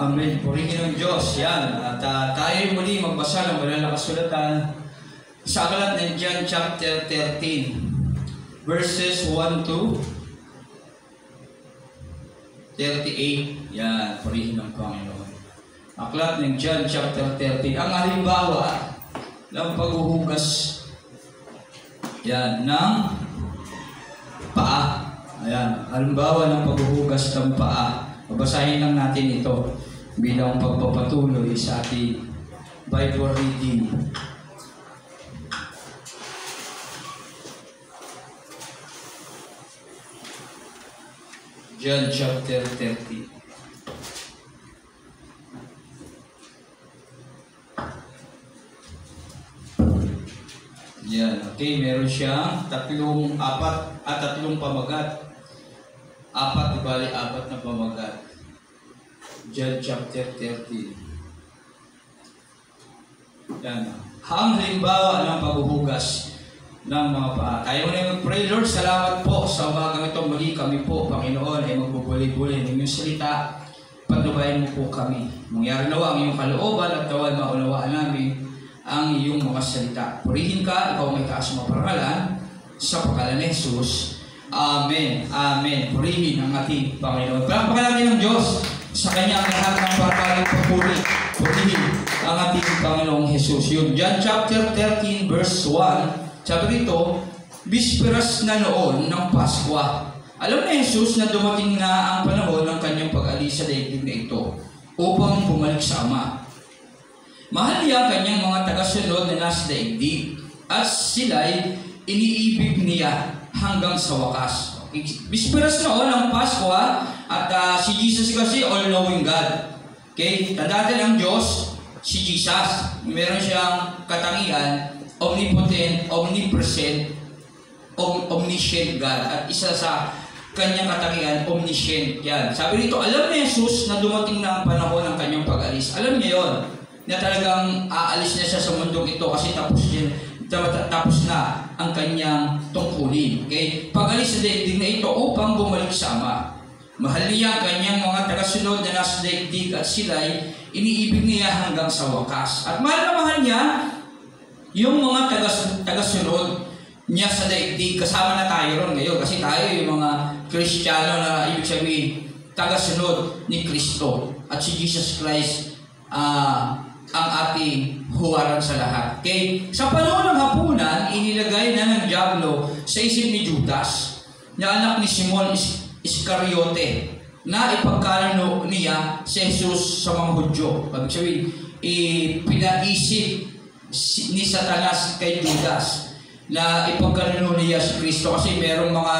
Amen. Purihin ng Diyos. Yan. At tayo muli magbasa ng banal na kasulatan sa aklat ng John chapter 13 verses 1 to 38. Yan. Purihin ng Panginoon. Aklat ng John chapter 13. Ang halimbawa ng paghuhugas yan ng paa. Ayan. Halimbawa ng paghuhugas ng paa. Babasahin lang natin ito bilang pagpapatuloy sa ating Bible reading. John chapter 30. Yan, okay, meron siyang tatlong pamagat. Apat na pamagat. John chapter 30. Yan. Ang halimbawa ng paghuhugas ng mga paa. Tayo na mag-pray. Lord, salamat po sa umagang ito. Muli kami po, Panginoon, ay magbubuli-buli ng iyong salita. Pagnubayan mo po kami. Mangyari nawa ang iyong kalooban at tawad maunawaan namin ang iyong mga salita. Purihin ka, ikaw may taas maparangalan sa pangalan ni Jesus. Amen. Amen. Purihin ang ating Panginoon. Palampakan natin ng Diyos sa kanyang lahat ng pagkaling papuri. Purihin ang ating Panginoong Jesus. Yun. John chapter 13 verse 1. Sabi rito, bisperas na noon ng Pasko. Alam na Jesus na dumating na ang panahon ng kanyang pag-alis sa daigdig na ito upang bumalik sa Ama. Mahal niya kanyang mga tagasunod na nasa daigdig at sila'y iniibig niya hanggang sa wakas. Bisperas noon ng Pasko at si Jesus kasi all-knowing God. Okay? Tandaan ang Diyos, si Jesus. Meron siyang katangian, omnipotent, omnipresent, omniscient God. At isa sa kanyang katangian, omniscient. Yan. Sabi rito, alam ni Jesus na dumating na ang panahon ng kanyang pag-alis. Alam niya yon na talagang aalis na siya sa mundong ito kasi tapos na ang kanyang tungkulin. Okay? Pag-alis sa daigdig na ito upang bumalik sa Ama. Mahal niya ang kanyang mga tagasunod na nasa daigdig at sila'y iniibig niya hanggang sa wakas. At mahal na mahal niya yung mga tagasunod niya sa daigdig. Kasama na tayo ron ngayon kasi tayo yung mga Kristiyano na ibig sabihin tagasunod ni Kristo. At si Jesus Christ ang ating huwaran sa lahat. Okay? Sa panahon ng hapunan, inilagay na ng Diablo sa isip ni Judas na anak ni Simon Iscariote na ipagkalano niya si Jesus sa mga Hudyo. Ibig sabihin, pinaisip ni Satanas kay Judas na ipagkalano niya si Kristo kasi merong mga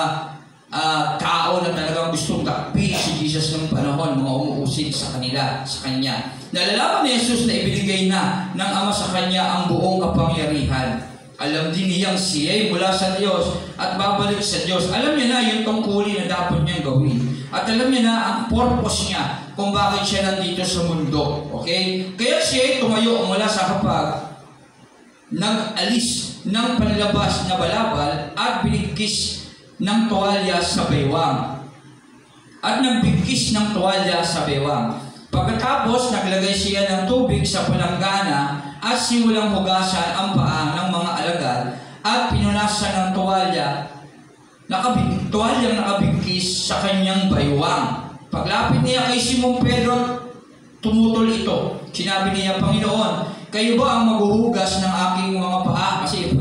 tao na talagang gustong takpi si Jesus ng panahon, mga umuusig sa kanya. Nalalaman ni Jesus na ibinigay na ng Ama sa kanya ang buong kapangyarihan. Alam din niyang siya'y mula sa Diyos at babalik sa Diyos. Alam niya na yung tungkulin na dapat niyang gawin. At alam niya na ang purpose niya kung bakit siya nandito sa mundo. Okay? Kaya siya'y tumayo mula sa hapag, nag-alis ng panlabas na balabal at binigkis ng tuwalya sa baywang. At nagbigkis ng tuwalya sa baywang. Pagkatapos, naglagay siya ng tubig sa palanggana at simulang hugasan ang paa ng mga alagad at pinunasan ng tuwalyang nakabigkis sa kanyang baywang. Paglapit niya kay Simon Pedro, tumutol ito. Sinabi niya, Panginoon, kayo ba ang maghuhugas ng aking mga paa? Kasi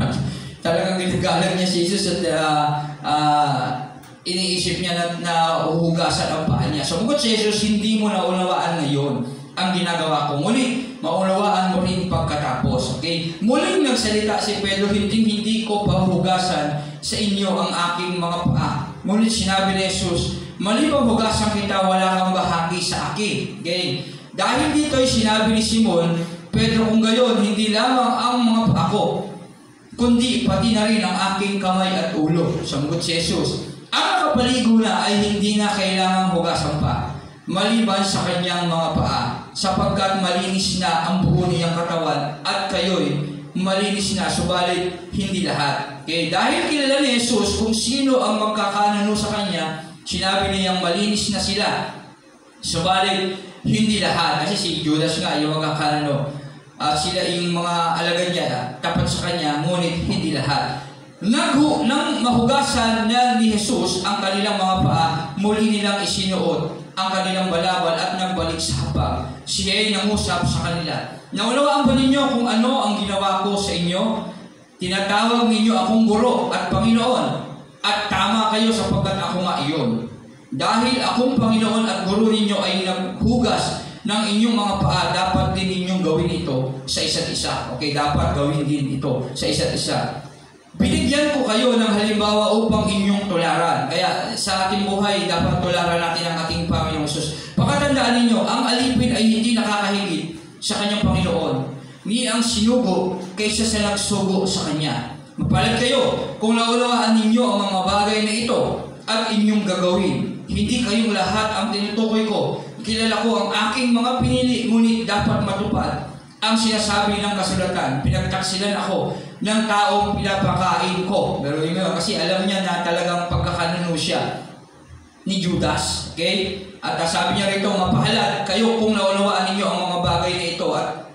talagang ginagalang niya si Jesus at iniisip niya na uhugasan ang paa niya. Samugot si Jesus, hindi mo naunawaan ngayon ang ginagawa ko. Muli, maunawaan mo rin pagkatapos. Okay? Muling nagsalita si Pedro, hindi ko pahugasan sa inyo ang aking mga paa. Ngunit sinabi ni Jesus, malibang hugasan kita, wala kang bahagi sa akin. Okay? Dahil dito ay sinabi ni Simon, Pedro, kung gayon, hindi lamang ang mga paa ko, kundi pati na rin ang aking kamay at ulo. Samugot si Jesus, ang nakapaligo na ay hindi na kailangang hugasan pa, maliban sa kanyang mga paa, sapagkat malinis na ang buo niyang katawan at kayo'y malinis na, subalit hindi lahat. Okay? Dahil kilala ni Jesus kung sino ang magkakanano sa kanya, sinabi niyang malinis na sila. Subalit hindi lahat. Kasi si Judas nga, yung mga sila yung mga alagad niya, tapat sa kanya, ngunit hindi lahat. Nang mahugasan na ni Jesus ang kanilang mga paa, muli nilang isinuot ang kanilang balabal at nagbalik sa hapag. Siya ay nangusap sa kanila, naunawaan ba ninyo kung ano ang ginawa ko sa inyo? Tinatawag ninyo akong guro at Panginoon, at tama kayo sapagkat ako nga iyon. Dahil akong Panginoon at guro ninyo ay naghugas ng inyong mga paa, dapat din ninyong gawin ito sa isa't isa. Okay, dapat gawin din ito sa isa't isa. Binigyan ko kayo ng halimbawa upang inyong tularan. Kaya sa ating buhay, dapat tularan natin ang ating Panginoong Hesus. Pakatandaan ninyo, ang alipin ay hindi nakakahigit sa kanyang Panginoon, ni ang sinugo kaysa sa nagsugo sa kanya. Mapalad kayo kung naunawaan ninyo ang mga bagay na ito at inyong gagawin. Hindi kayong lahat ang tinutukoy ko. Kilala ko ang aking mga pinili, ngunit dapat matupad ang sinasabi ng kasulatan. Pinagtaksilan ako ng taong pinapakain ko. Pero yun kasi alam niya na talagang pagkakanuno siya ni Judas. Okay? At sabi niya rito, mapalad kayo kung naunawaan ninyo ang mga bagay na ito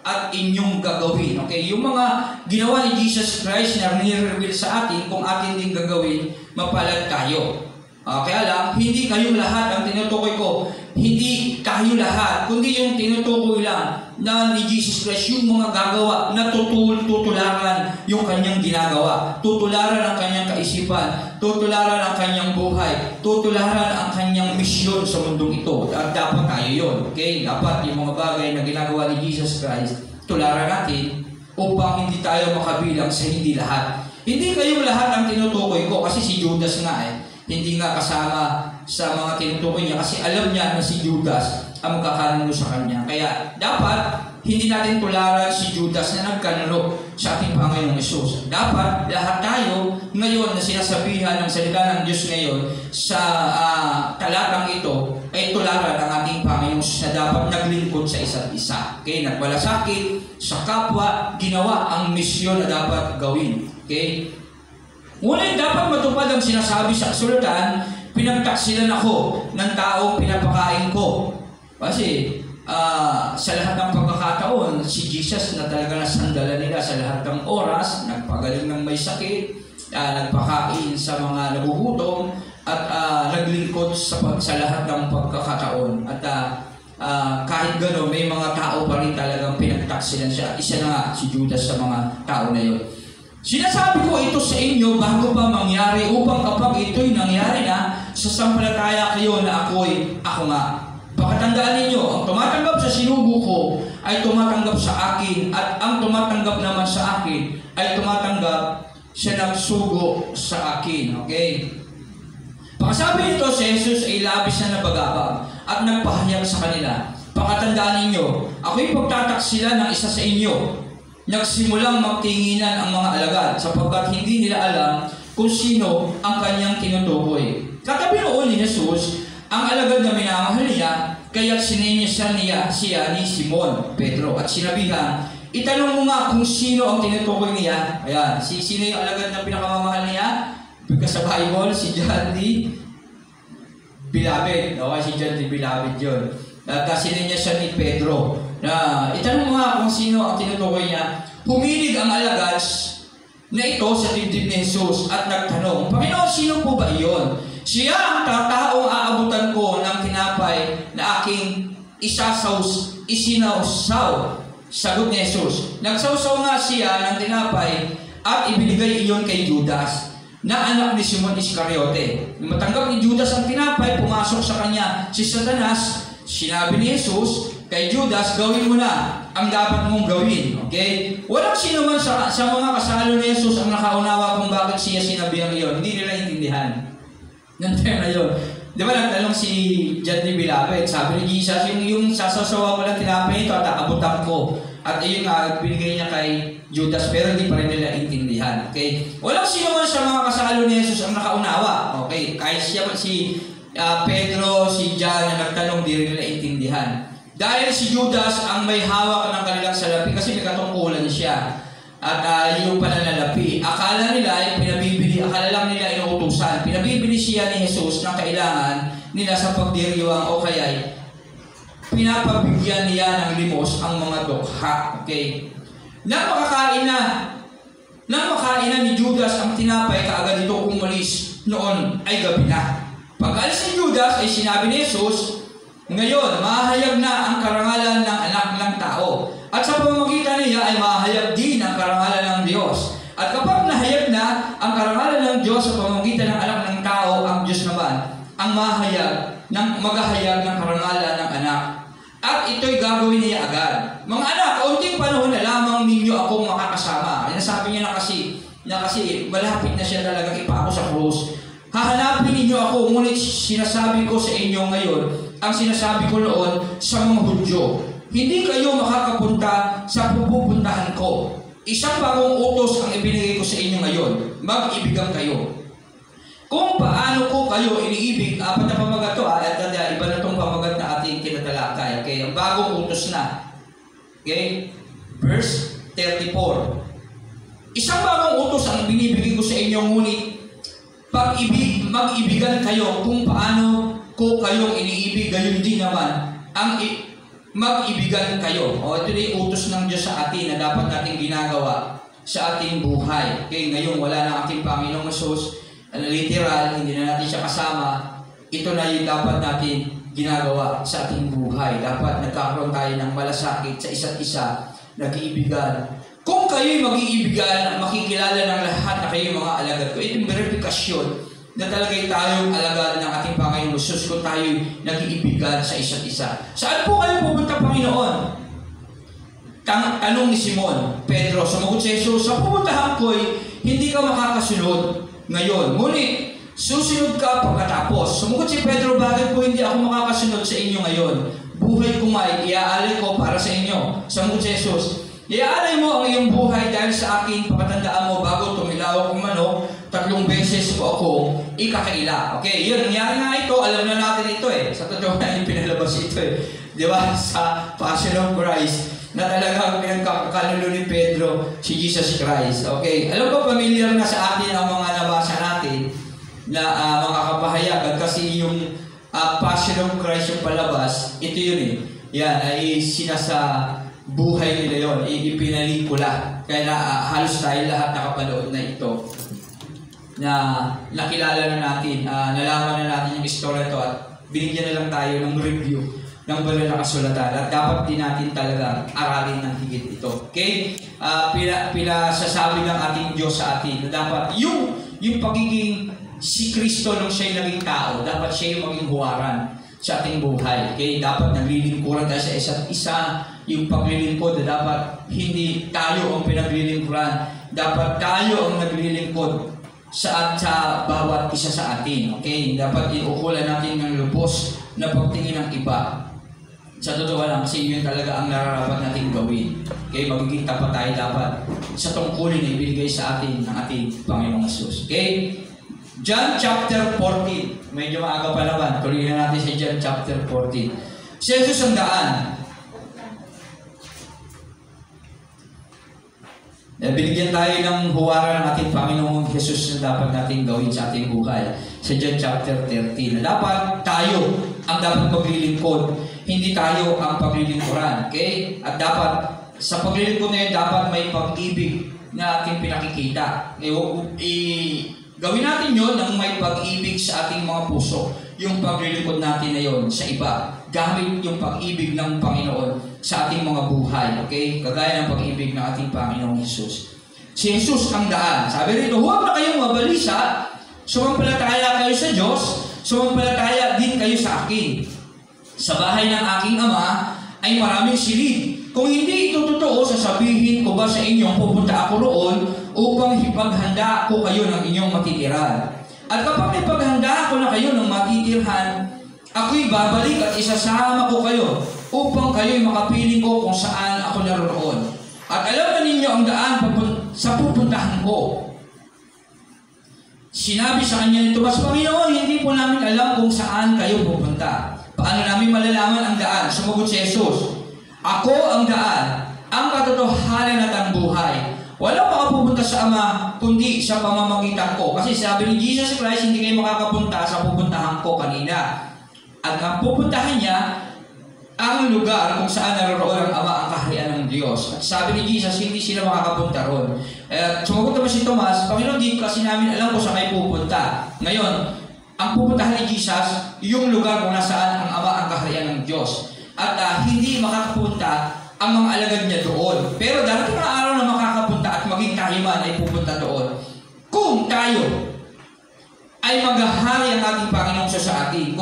at inyong gagawin. Okay? Yung mga ginawa ni Jesus Christ na nire-reveal sa atin, kung atin din gagawin, mapalad tayo. Kaya lang, hindi kayong lahat ang tinutukoy ko. Hindi tayo lahat, kundi yung tinutukoy lang na ni Jesus Christ, yung mga gagawa na tutularan yung kanyang ginagawa. Tutularan ang kanyang kaisipan. Tutularan ang kanyang buhay. Tutularan ang kanyang misyon sa mundong ito. At dapat tayo yun. Okay? Dapat yung mga bagay na ginagawa ni Jesus Christ, tularan natin upang hindi tayo makabilang sa hindi lahat. Hindi kayong lahat ang tinutukoy ko kasi si Judas nga hindi nga kasama sa mga tinutukoy niya kasi alam niya na si Judas ang magkakanuno sa kanya. Kaya dapat hindi natin tularan si Judas na nagkanuno sa ating Panginoong Hesus. Dapat lahat tayo ngayon na sinasabihan ng salita ng Diyos ngayon sa talatang ito ay tularan ang ating Panginoong Hesus na dapat naglingkod sa isa't isa. Okay? Nagmalasakit sa kapwa, ginawa ang misyon na dapat gawin. Okay? Ngunit dapat matupad ang sinasabi sa kasulatan, pinagtaksilan ako ng taong pinapakain ko. Kasi sa lahat ng pagkakataon, si Jesus na talaga nasandalan nila sa lahat ng oras, nagpagaling ng may sakit, nagpakain sa mga nagugutom, at naglingkod sa lahat ng pagkakataon. At kahit gano'n, may mga tao pa rin talagang pinagtaksilan siya. Isa na nga si Judas sa mga tao na yun. Sinasabi ko ito sa inyo bago pa mangyari upang kapag ito'y nangyari na, sasampalataya kayo na ako nga. Pakatandaan ninyo, ang tumatanggap sa sinugo ko ay tumatanggap sa akin, at ang tumatanggap naman sa akin ay tumatanggap sa nagsugo sa akin. Okay? Pagkasabi nito, si Jesus ay labis na nabagabag at nagpahayag sa kanila. Pakatandaan ninyo, ako'y pagtataksila ng isa sa inyo. Nagsimulang magtinginan ang mga alagad sapagkat hindi nila alam kung sino ang kanyang tinutukoy. Katabi noon ni Jesus ang alagad na minamahal niya, kaya't sinenyasan niya siya ni Simon Pedro at sinabihan, itanong mo nga kung sino ang tinutukoy niya. Ayan, sino yung alagad na pinakamamahal niya? Because sa Bible, si John the Beloved. Okay, si John the Beloved yun. At sinenyasan ni Pedro na itanong mo nga kung sino ang tinutukoy niya. Humilig ang alagad na ito sa dibdib ni Jesus at nagtanong, Panginoon, sino po ba iyon? Siya ang taong aabutan ko ng tinapay na aking isinausaw. Sagot ni Jesus. Nagsausaw nga siya ng tinapay at ibinigay iyon kay Judas, na anak ni Simon Iscariote. Matanggap ni Judas ang tinapay, pumasok sa kanya si Satanas. Sinabi ni Jesus kay Judas, gawin mo na ang dapat mong gawin. Okay? Walang sino man sa mga kasalo ni Jesus ang nakaunawa kung bakit siya sinabihan iyon. Hindi nila intindihan. Nang time na yun. Di ba nagtanong si John the Beloved, sabi ni Jesus, yung sasasawa mo lang tinapay ito at aabutan ko. At iyon nga, binigay niya kay Judas, pero hindi pa rin nila intindihan. Okay? Walang sino man sa mga kasalo ni Jesus ang nakaunawa. Okay? Kahit siya, si Pedro, si John na nagtanong, di rin nila intindihan. Dahil si Judas ang may hawak ng kanilang salapi kasi may katungkulan siya. At yung pananalapi. Akala nila ay pinabibili, akala lang nila inuutusan. Pinabibili siya ni Jesus na kailangan nila sa pagdiriwang o kaya pinapabigyan niya ng limos ang mga dukha. Okay? Nang makain na ni Judas ang tinapay, kaagad ito umalis. Noon ay gabi na. Pag-alis ni Judas ay sinabi ni Jesus, ngayon, mahayag na ang karangalan ng anak ng tao. At sa pamamagitan niya ay mahayag din ang karangalan ng Diyos. At kapag nahayag na ang karangalan ng Diyos sa pamamagitan ng anak ng tao, ang Diyos naman ang maghahayag ng karangalan ng anak. At ito'y gagawin niya agad. Mga anak, kaunting panahon na lamang ninyo akong makakasama. Sabi niya na kasi malapit na siya talagang ipako sa krus. Hahanapin ninyo ako, ngunit sinasabi ko sa inyo ngayon, ang sinasabi ko noon sa mga Hudyo, hindi kayo makakapunta sa pupuntahan ko. Isang bagong utos ang ibinigay ko sa inyo ngayon, mag-ibigan kayo. Kung paano ko kayo iniibig, apat na pamagat to, at iba na itong pamagat na ating tinatalakay. Okay? Ang bagong utos na. Okay? Verse 34. Isang bagong utos ang binibigay ko sa inyo, ngunit mag-ibigan kayo kung paano ko kayong iniibig, gayon din naman ang mag-ibigan kayo. O ito na yung utos ng Diyos sa atin na dapat natin ginagawa sa ating buhay. Okay? Ngayon wala na ating Panginoong Jesus, literal, hindi na natin siya kasama. Ito na yung dapat natin ginagawa sa ating buhay. Dapat nagkakaroon tayo ng malasakit sa isa't isa, nag-iibigan. Kung kayo'y mag-iibigan, makikilala ng lahat na kayo mga alagad ko. Itong verifikasyon na talagay tayong alagad ng ating Panginoon Jesus kung tayo'y nag-iibigan sa isa't isa. Saan po kayo pupunta, Panginoon? Tanong ni Simon, Pedro, sumagot si Jesus, sa pupuntahan ko'y hindi ka makakasunod ngayon. Ngunit, susunod ka pagkatapos. Sumagot si Pedro, bakit po hindi ako makakasunod sa inyo ngayon? Buhay ko may iaalay ko para sa inyo. Sumagot si Jesus, iaalay mo ang iyong buhay dahil sa akin, papatandaan mo bago tumilaw kung manok, 3 beses po ako ikakaila. Okay, yun, nangyari nga ito, alam na natin ito Sa totoo na yung pinalabas ito Di ba? Sa Passion of Christ, na talagang pinagkakalulo ni Pedro si Jesus Christ. Okay, alam ko familiar na sa atin ang mga nabasa natin na mga kapahayagan kasi yung Passion of Christ yung palabas, ito yun Yan, ay sinasa buhay nila yun, ipinalikula. Kaya halos tayo lahat nakapanood na ito. Na nakilala na natin, nalaman na natin yung istorya ito at binigyan na lang tayo ng review ng banal na kasulatan at dapat din natin talaga aralin ng higit ito. Okay? Pinasasabi ng ating Diyos sa atin na dapat yung pagiging si Kristo nung siya'y naging tao, dapat siya yung maging huwaran sa ating buhay. Okay? Dapat naglilingkuran tayo sa isa't isa. Yung paglilingkod na dapat hindi tayo ang pinaglilingkuran. Dapat tayo ang naglilingkod sa bawat isa sa atin. Okay? Dapat iukulan natin ng lubos na pagtingin ng iba. Sa totoo lang, kasi yun talaga ang nararapat natin gawin. Okay? Magiging tapat tayo dapat sa tungkulin na ibigay sa atin ng ating Panginoong Jesus. Okay? John chapter 14. Medyo maaga pa naman. Tuloy na natin sa John chapter 14. Si Jesus ang daan. Binigyan tayo ng huwaran ng ating Panginoong Jesus na dapat natin gawin sa ating buhay. Sa John chapter 13. Na dapat tayo ang dapat paglilingkod. Hindi tayo ang paglilingkuran. Okay? At dapat, sa paglilingkod na yun, dapat may pag-ibig na ating pinakikita. Gawin natin yun ng may pag-ibig sa ating mga puso. Yung paglilingkod natin na yun sa iba. Gamit yung pag-ibig ng Panginoon sa ating mga buhay. Okay? Kagaya ng pag-ibig ng ating Panginoong Jesus. Si Jesus ang daan. Sabi rito, huwag na kayong mabalisa. Sumampalataya kayo sa Diyos. Sumampalataya din kayo sa akin. Sa bahay ng aking Ama ay maraming silid. Kung hindi ito totoo, sasabihin ko ba sa inyong pupunta ako roon upang ipaghanda ko kayo ng inyong matitirhan. At kapag ipaghanda ko na kayo ng matitirhan, ako'y babalik at isasama ko kayo upang kayo'y makapiling ko kung saan ako naroon. At alam na ninyo ang daan sa pupuntahan ko. Sinabi sa kanya nito, Mas Panginoon, hindi po namin alam kung saan kayo pupunta. Paano namin malalaman ang daan? Sumagot si Jesus, Ako ang daan, ang katotohanan at ang buhay. Walang makapupunta sa Ama, kundi sa pamamagitan ko. Kasi sabi ni Jesus Christ, hindi kayo makakapunta sa pupuntahan ko kanina. At ang pupuntahan niya, ang lugar kung saan naroroon ang Ama, ang kaharian ng Diyos. At sabi ni Jesus, hindi sila makakapunta ron. Sumagot naman si Tomas, Panginoon, di kasi namin alam kung saan kayo pupunta. Ngayon, ang pupuntahan ni Jesus, yung lugar kung nasaan ang Ama, ang kaharian ng Diyos. At hindi makakapunta ang mga alagad niya doon. Pero darating na araw na makakapunta at maging kahiman ay pupunta doon. Kung tayo ay maghahari ang ating Panginoon sa atin.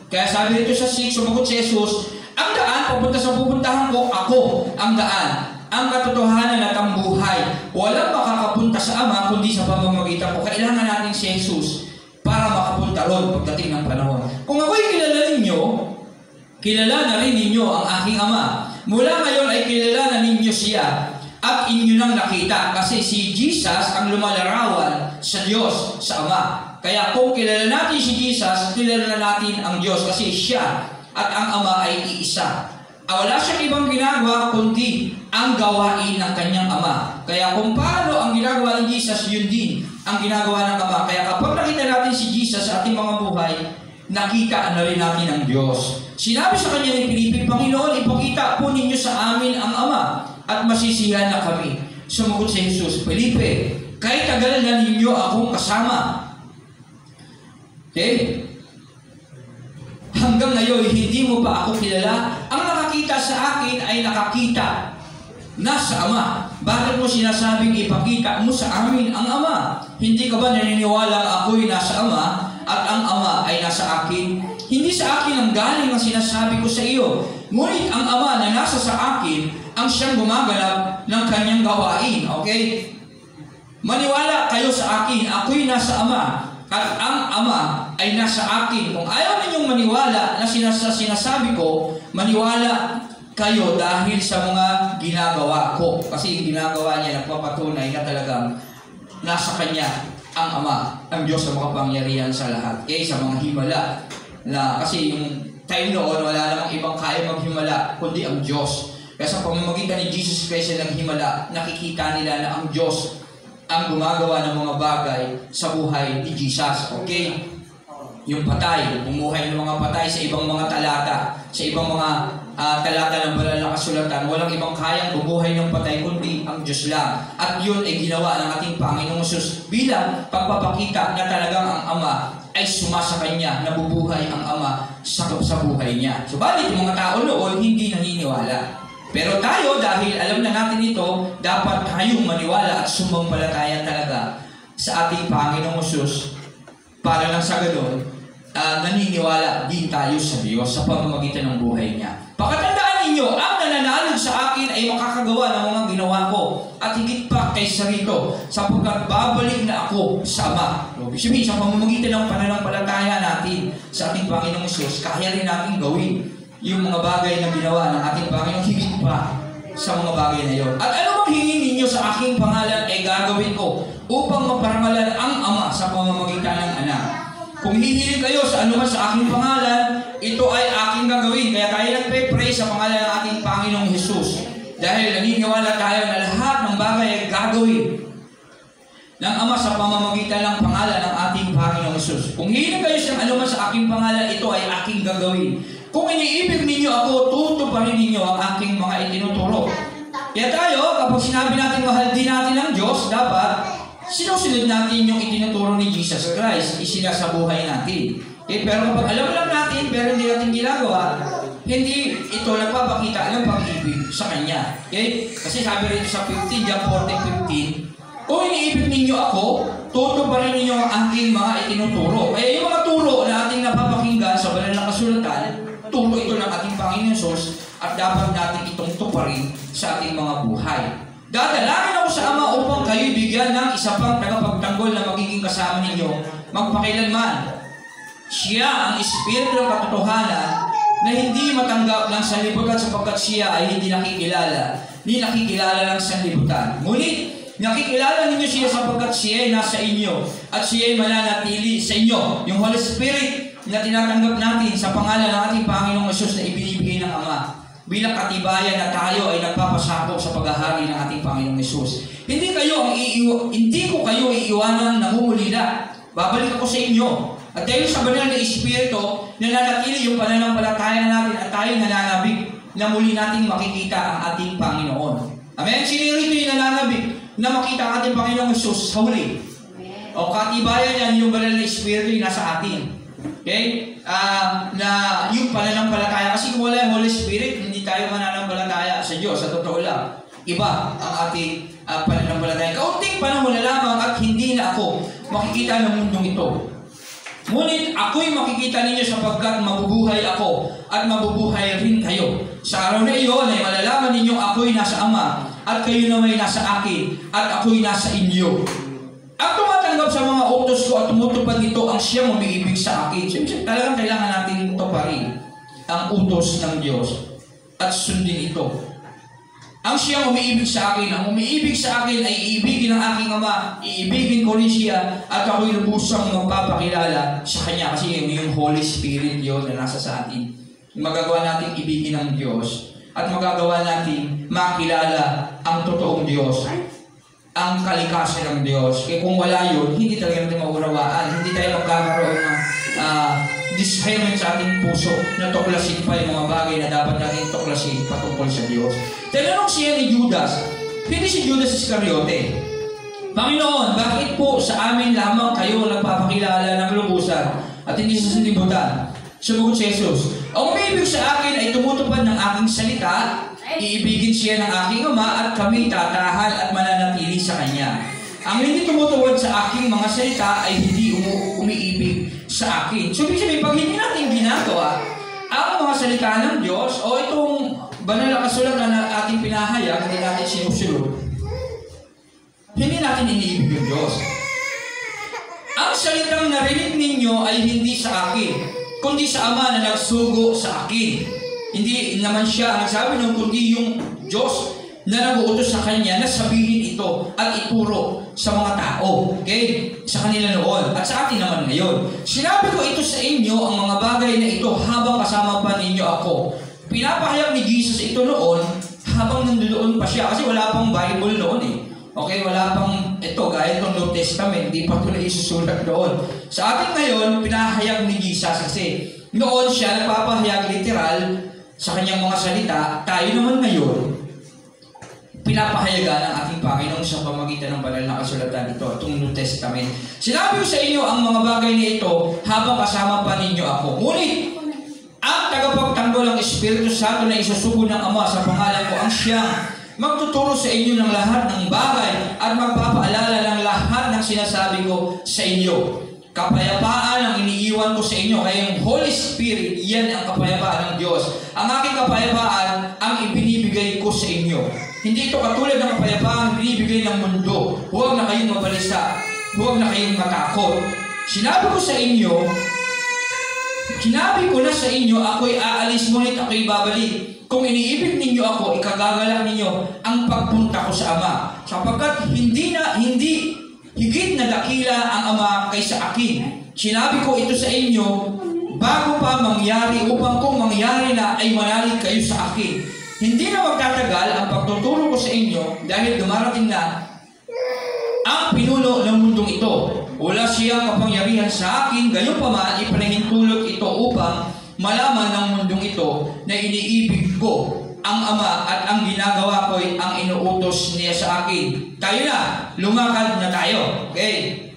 Kaya sabi nito sa 6, sumagot si Jesus, ang daan, papunta sa pupuntahan ko, ako ang daan, ang katotohanan at ang buhay. Walang makakapunta sa Ama kundi sa pamamagitan ko. Kailangan natin si Jesus para makapunta ron pagdating ng panahon. Kung ako'y kilala ninyo, kilala na rin ninyo ang aking Ama. Mula ngayon ay kilala na ninyo siya at inyo nang nakita. Kasi si Jesus ang lumalarawan sa Diyos, sa Ama. Kaya kung kilala natin si Jesus, kilala na natin ang Diyos kasi siya at ang Ama ay iisa. Wala siyang ibang ginagawa kundi ang gawain ng kanyang Ama. Kaya kung paano ang ginagawa ng Jesus, yun din ang ginagawa ng Ama. Kaya kapag nakita natin si Jesus sa ating mga buhay, nakita na rin natin ang Diyos. Sinabi sa kanya ni Filipe, Panginoon, ipakita po ninyo sa amin ang Ama at masisiyahan na kami. Sumagot si Jesus, Filipe, kahit tagal na ninyo akong kasama. Okay? Hanggang ngayon, hindi mo pa ako kilala. Ang nakakita sa akin ay nakakita na sa Ama. Bakit mo sinasabing ipakita mo sa amin ang Ama? Hindi ka ba naniniwala ako'y nasa Ama at ang Ama ay nasa akin? Hindi sa akin ang galing ang sinasabi ko sa iyo. Ngunit ang Ama na nasa sa akin ang siyang gumaganap ng kanyang gawain. Okay? Maniwala kayo sa akin. Ako'y nasa Ama at ang Ama ay nasa akin. Kung ayaw ninyong maniwala na sinasabi ko, maniwala kayo dahil sa mga ginagawa ko. Kasi yung ginagawa niya nagpapatunay na talagang nasa kanya ang Ama, ang Diyos na makapangyarihan sa lahat. Sa mga himala. Kasi yung time noon, wala namang ibang kaya maghimala kundi ang Diyos. Kaya sa pamamagitan ni Jesus Christ na naghimala, nakikita nila na ang Diyos ang gumagawa ng mga bagay sa buhay ni Jesus. Okay? Yung patay, bumuhay ng mga patay sa ibang mga talata, sa ibang mga talata ng banal na kasulatan, walang ibang kayang bumuhay ng patay kundi ang Diyos lang. At yun ay ginawa ng ating Panginoong Jesus bilang pagpapakita na talagang ang Ama ay sumasa Kanya, nabubuhay ang Ama sa buhay niya. Subalit yung mga tao noon hindi naniniwala. Pero tayo, dahil alam na natin ito, dapat tayong maniwala at sumampalataya talaga sa ating Panginoong Jesus para lang sa ganoon, naniniwala din tayo sa Diyos sa pamamagitan ng buhay niya. Pakatandaan ninyo, ang nananalig sa akin ay makakagawa ng mga ginawa ko at higit pa kaysa rito sapagkat babalik na ako sa Ama. Ibig sabihin, sa pamamagitan ng pananampalataya natin sa ating Panginoong Jesus, kaya rin natin gawin yung mga bagay na ginawa ng ating Panginoon higit pa sa mga bagay na yun. At ano bang hingin ninyo sa aking pangalan ay gagawin ko upang maparangalan ang Ama sa pamamagitan ng Anak. Kung hihiling kayo sa anuman sa aking pangalan, ito ay aking gagawin. Kaya tayo nagpe-pray sa pangalan ng ating Panginoong Jesus. Dahil naniniwala tayo na lahat ng bagay ay gagawin ng Ama sa pamamagitan ng pangalan ng ating Panginoong Jesus. Kung hihiling kayo sa anuman sa aking pangalan, ito ay aking gagawin. Kung iniibig ninyo ako, tutuparin ninyo ang aking mga itinuturo. Kaya tayo, kapag sinabi natin mahal din natin ang Diyos, dapat sinusunod natin yung itinuturo ni Jesus Christ, sa buhay natin. Pero kapag alam lang natin, pero hindi natin ginagawa, hindi ito nagpapakita ng pag-ibig sa Kanya. Kasi sabi rin sa 15, John 14:15, kung iniibig ninyo ako, tutuparin ninyo ang aking mga itinuturo. Kaya yung mga turo na ating napapakinggan sa banal na kasulatan, turo ito ng ating Panginoon Jesus at dapat natin itong tuparin sa ating mga buhay. Dadalangin ako sa Ama upang kayo bigyan ng isa pang tagapagtanggol na magiging kasama ninyo magpakailanman. Siya ang Espiritu ng katotohanan na hindi matanggap ng sanlibutan sapagkat siya ay hindi nakikilala, ni nakikilala ng sanlibutan. Ngunit nakikilala ninyo siya sapagkat siya ay nasa inyo at siya ay mananatili sa inyo. Yung Holy Spirit na tinatanggap natin sa pangalan ng ating Panginoong Jesus na ibinibigay ng Ama bilang katibayan na tayo ay nagpapasakop sa paghahari ng ating Panginoong Jesus. Hindi ko kayo iiwanan nangungulila. Babalik ako sa inyo. At dahil sa banal na Espiritu, nananatili yung pananampalataya natin at tayo nananabik na muli nating makikita ang ating Panginoon. Amen? Sino rito yung nananabik na makita ang ating Panginoong Jesus sa huli? O katibayan yan yung banal na Espiritu yung nasa atin. Okay? Na yung pananampalataya. Kasi kung wala yung Holy Spirit, hindi tayo mananampalataya sa Diyos. Sa totoo lang. Iba ang ating pananampalataya. Kaunting panahon na lamang at hindi na ako makikita ng mundong ito. Ngunit ako'y makikita ninyo sapagkat mabubuhay ako at mabubuhay rin kayo. Sa araw na iyon ay malalaman ninyong ako'y nasa Ama at kayo na may nasa akin at ako'y nasa inyo. Ang tumatanggap sa mga utos ko at tumutupad nito ang siyang umiibig sa akin. So, talagang kailangan natin tuparin ang utos ng Diyos at sundin ito. Ang siyang umiibig sa akin, ang umiibig sa akin ay iibigin ng aking Ama, iibigin ko rin siya at ako'y lubusang magpapakilala sa Kanya kasi yung Holy Spirit yun na nasa sa atin. Magagawa natin ibigin ng Diyos at magagawa natin makilala ang totoong Diyos, ang kalikasan ng Diyos. Kaya kung wala yun, hindi talaga natin maunawaan, hindi tayo magkakaroon ng discernment sa ating puso na tuklasin pa yung mga bagay na dapat natin tuklasin patungkol sa Diyos. Tinanong siya ni Judas, hindi si Judas Iscariote, Panginoon, bakit po sa amin lamang kayo nagpapakilala ng lubusan at hindi sa sanlibutan? Sumagot si Jesus, ang umiibig sa akin ay tumutupad ng aking salita, iibigin siya ng aking Ama at kami tatahan at mananatili sa Kanya. Ang hindi tumutupad sa aking mga salita ay hindi umiibig sa akin. So, ibig sabihin, pag hindi natin ginagawa ang mga salita ng Diyos o itong banal na kasulatan na ating pinahayag, hindi natin sinusunod, hindi natin iniibig yung Diyos. Ang salitang narinig ninyo ay hindi sa akin, kundi sa Ama na nagsugo sa akin. Hindi naman siya nagsabi nun, kundi yung Diyos na nag-uutos sa Kanya na sabihin ito at ituro sa mga tao. Okay? Sa kanila noon at sa atin naman ngayon. Sinabi ko ito sa inyo ang mga bagay na ito habang kasama pa ninyo ako. Pinapahayag ni Jesus ito noon habang nandoon pa siya kasi wala pang Bible noon eh. Okay? Wala pang ito gaya itong New Testament. Hindi pa ito na isusulat doon. Sa atin ngayon, pinahayag ni Jesus kasi noon siya nagpapahayag literal sa kanyang mga salita. Tayo naman ngayon pinapahayagan ng ating Panginoon sa pamagitan ng banal na kasulatan ito, itong New Testament. Sinabi ko sa inyo ang mga bagay na ito habang kasama pa ninyo ako. Ngunit, ang tagapagtanggol ng Espiritu Santo na isusugo ng Ama sa pangalan ko ang siyang magtuturo sa inyo ng lahat ng bagay at magpapaalala ng lahat ng sinasabi ko sa inyo. Kapayapaan ang iniiwan ko sa inyo, kaya yung Holy Spirit, yan ang kapayapaan ng Diyos. Ang aking kapayapaan ang ibinibigay ko sa inyo. Hindi ito katulad ng kapayapaan binibigay ng mundo. Huwag na kayong mabalisa. Huwag na kayong matakot. Sinabi ko na sa inyo, ako'y aalis, ngunit ako'y babalik. Kung iniibig ninyo ako, ikagagalak ninyo ang pagpunta ko sa Ama. Sapagkat hindi higit na dakila ang Ama kaysa akin. Sinabi ko ito sa inyo, bago pa mangyari, upang kung mangyari na ay manalig kayo sa akin. Hindi na magtatagal ang pagtuturo ko sa inyo dahil dumarating na ang pinuno ng mundong ito. Wala siyang kapangyarihan sa akin, gayunpaman ipanahintulot ito upang malaman ng mundong ito na iniibig ko ang Ama at ang ginagawa ko ay ang inuutos niya sa akin. Tayo na, lumakad na tayo. Okay?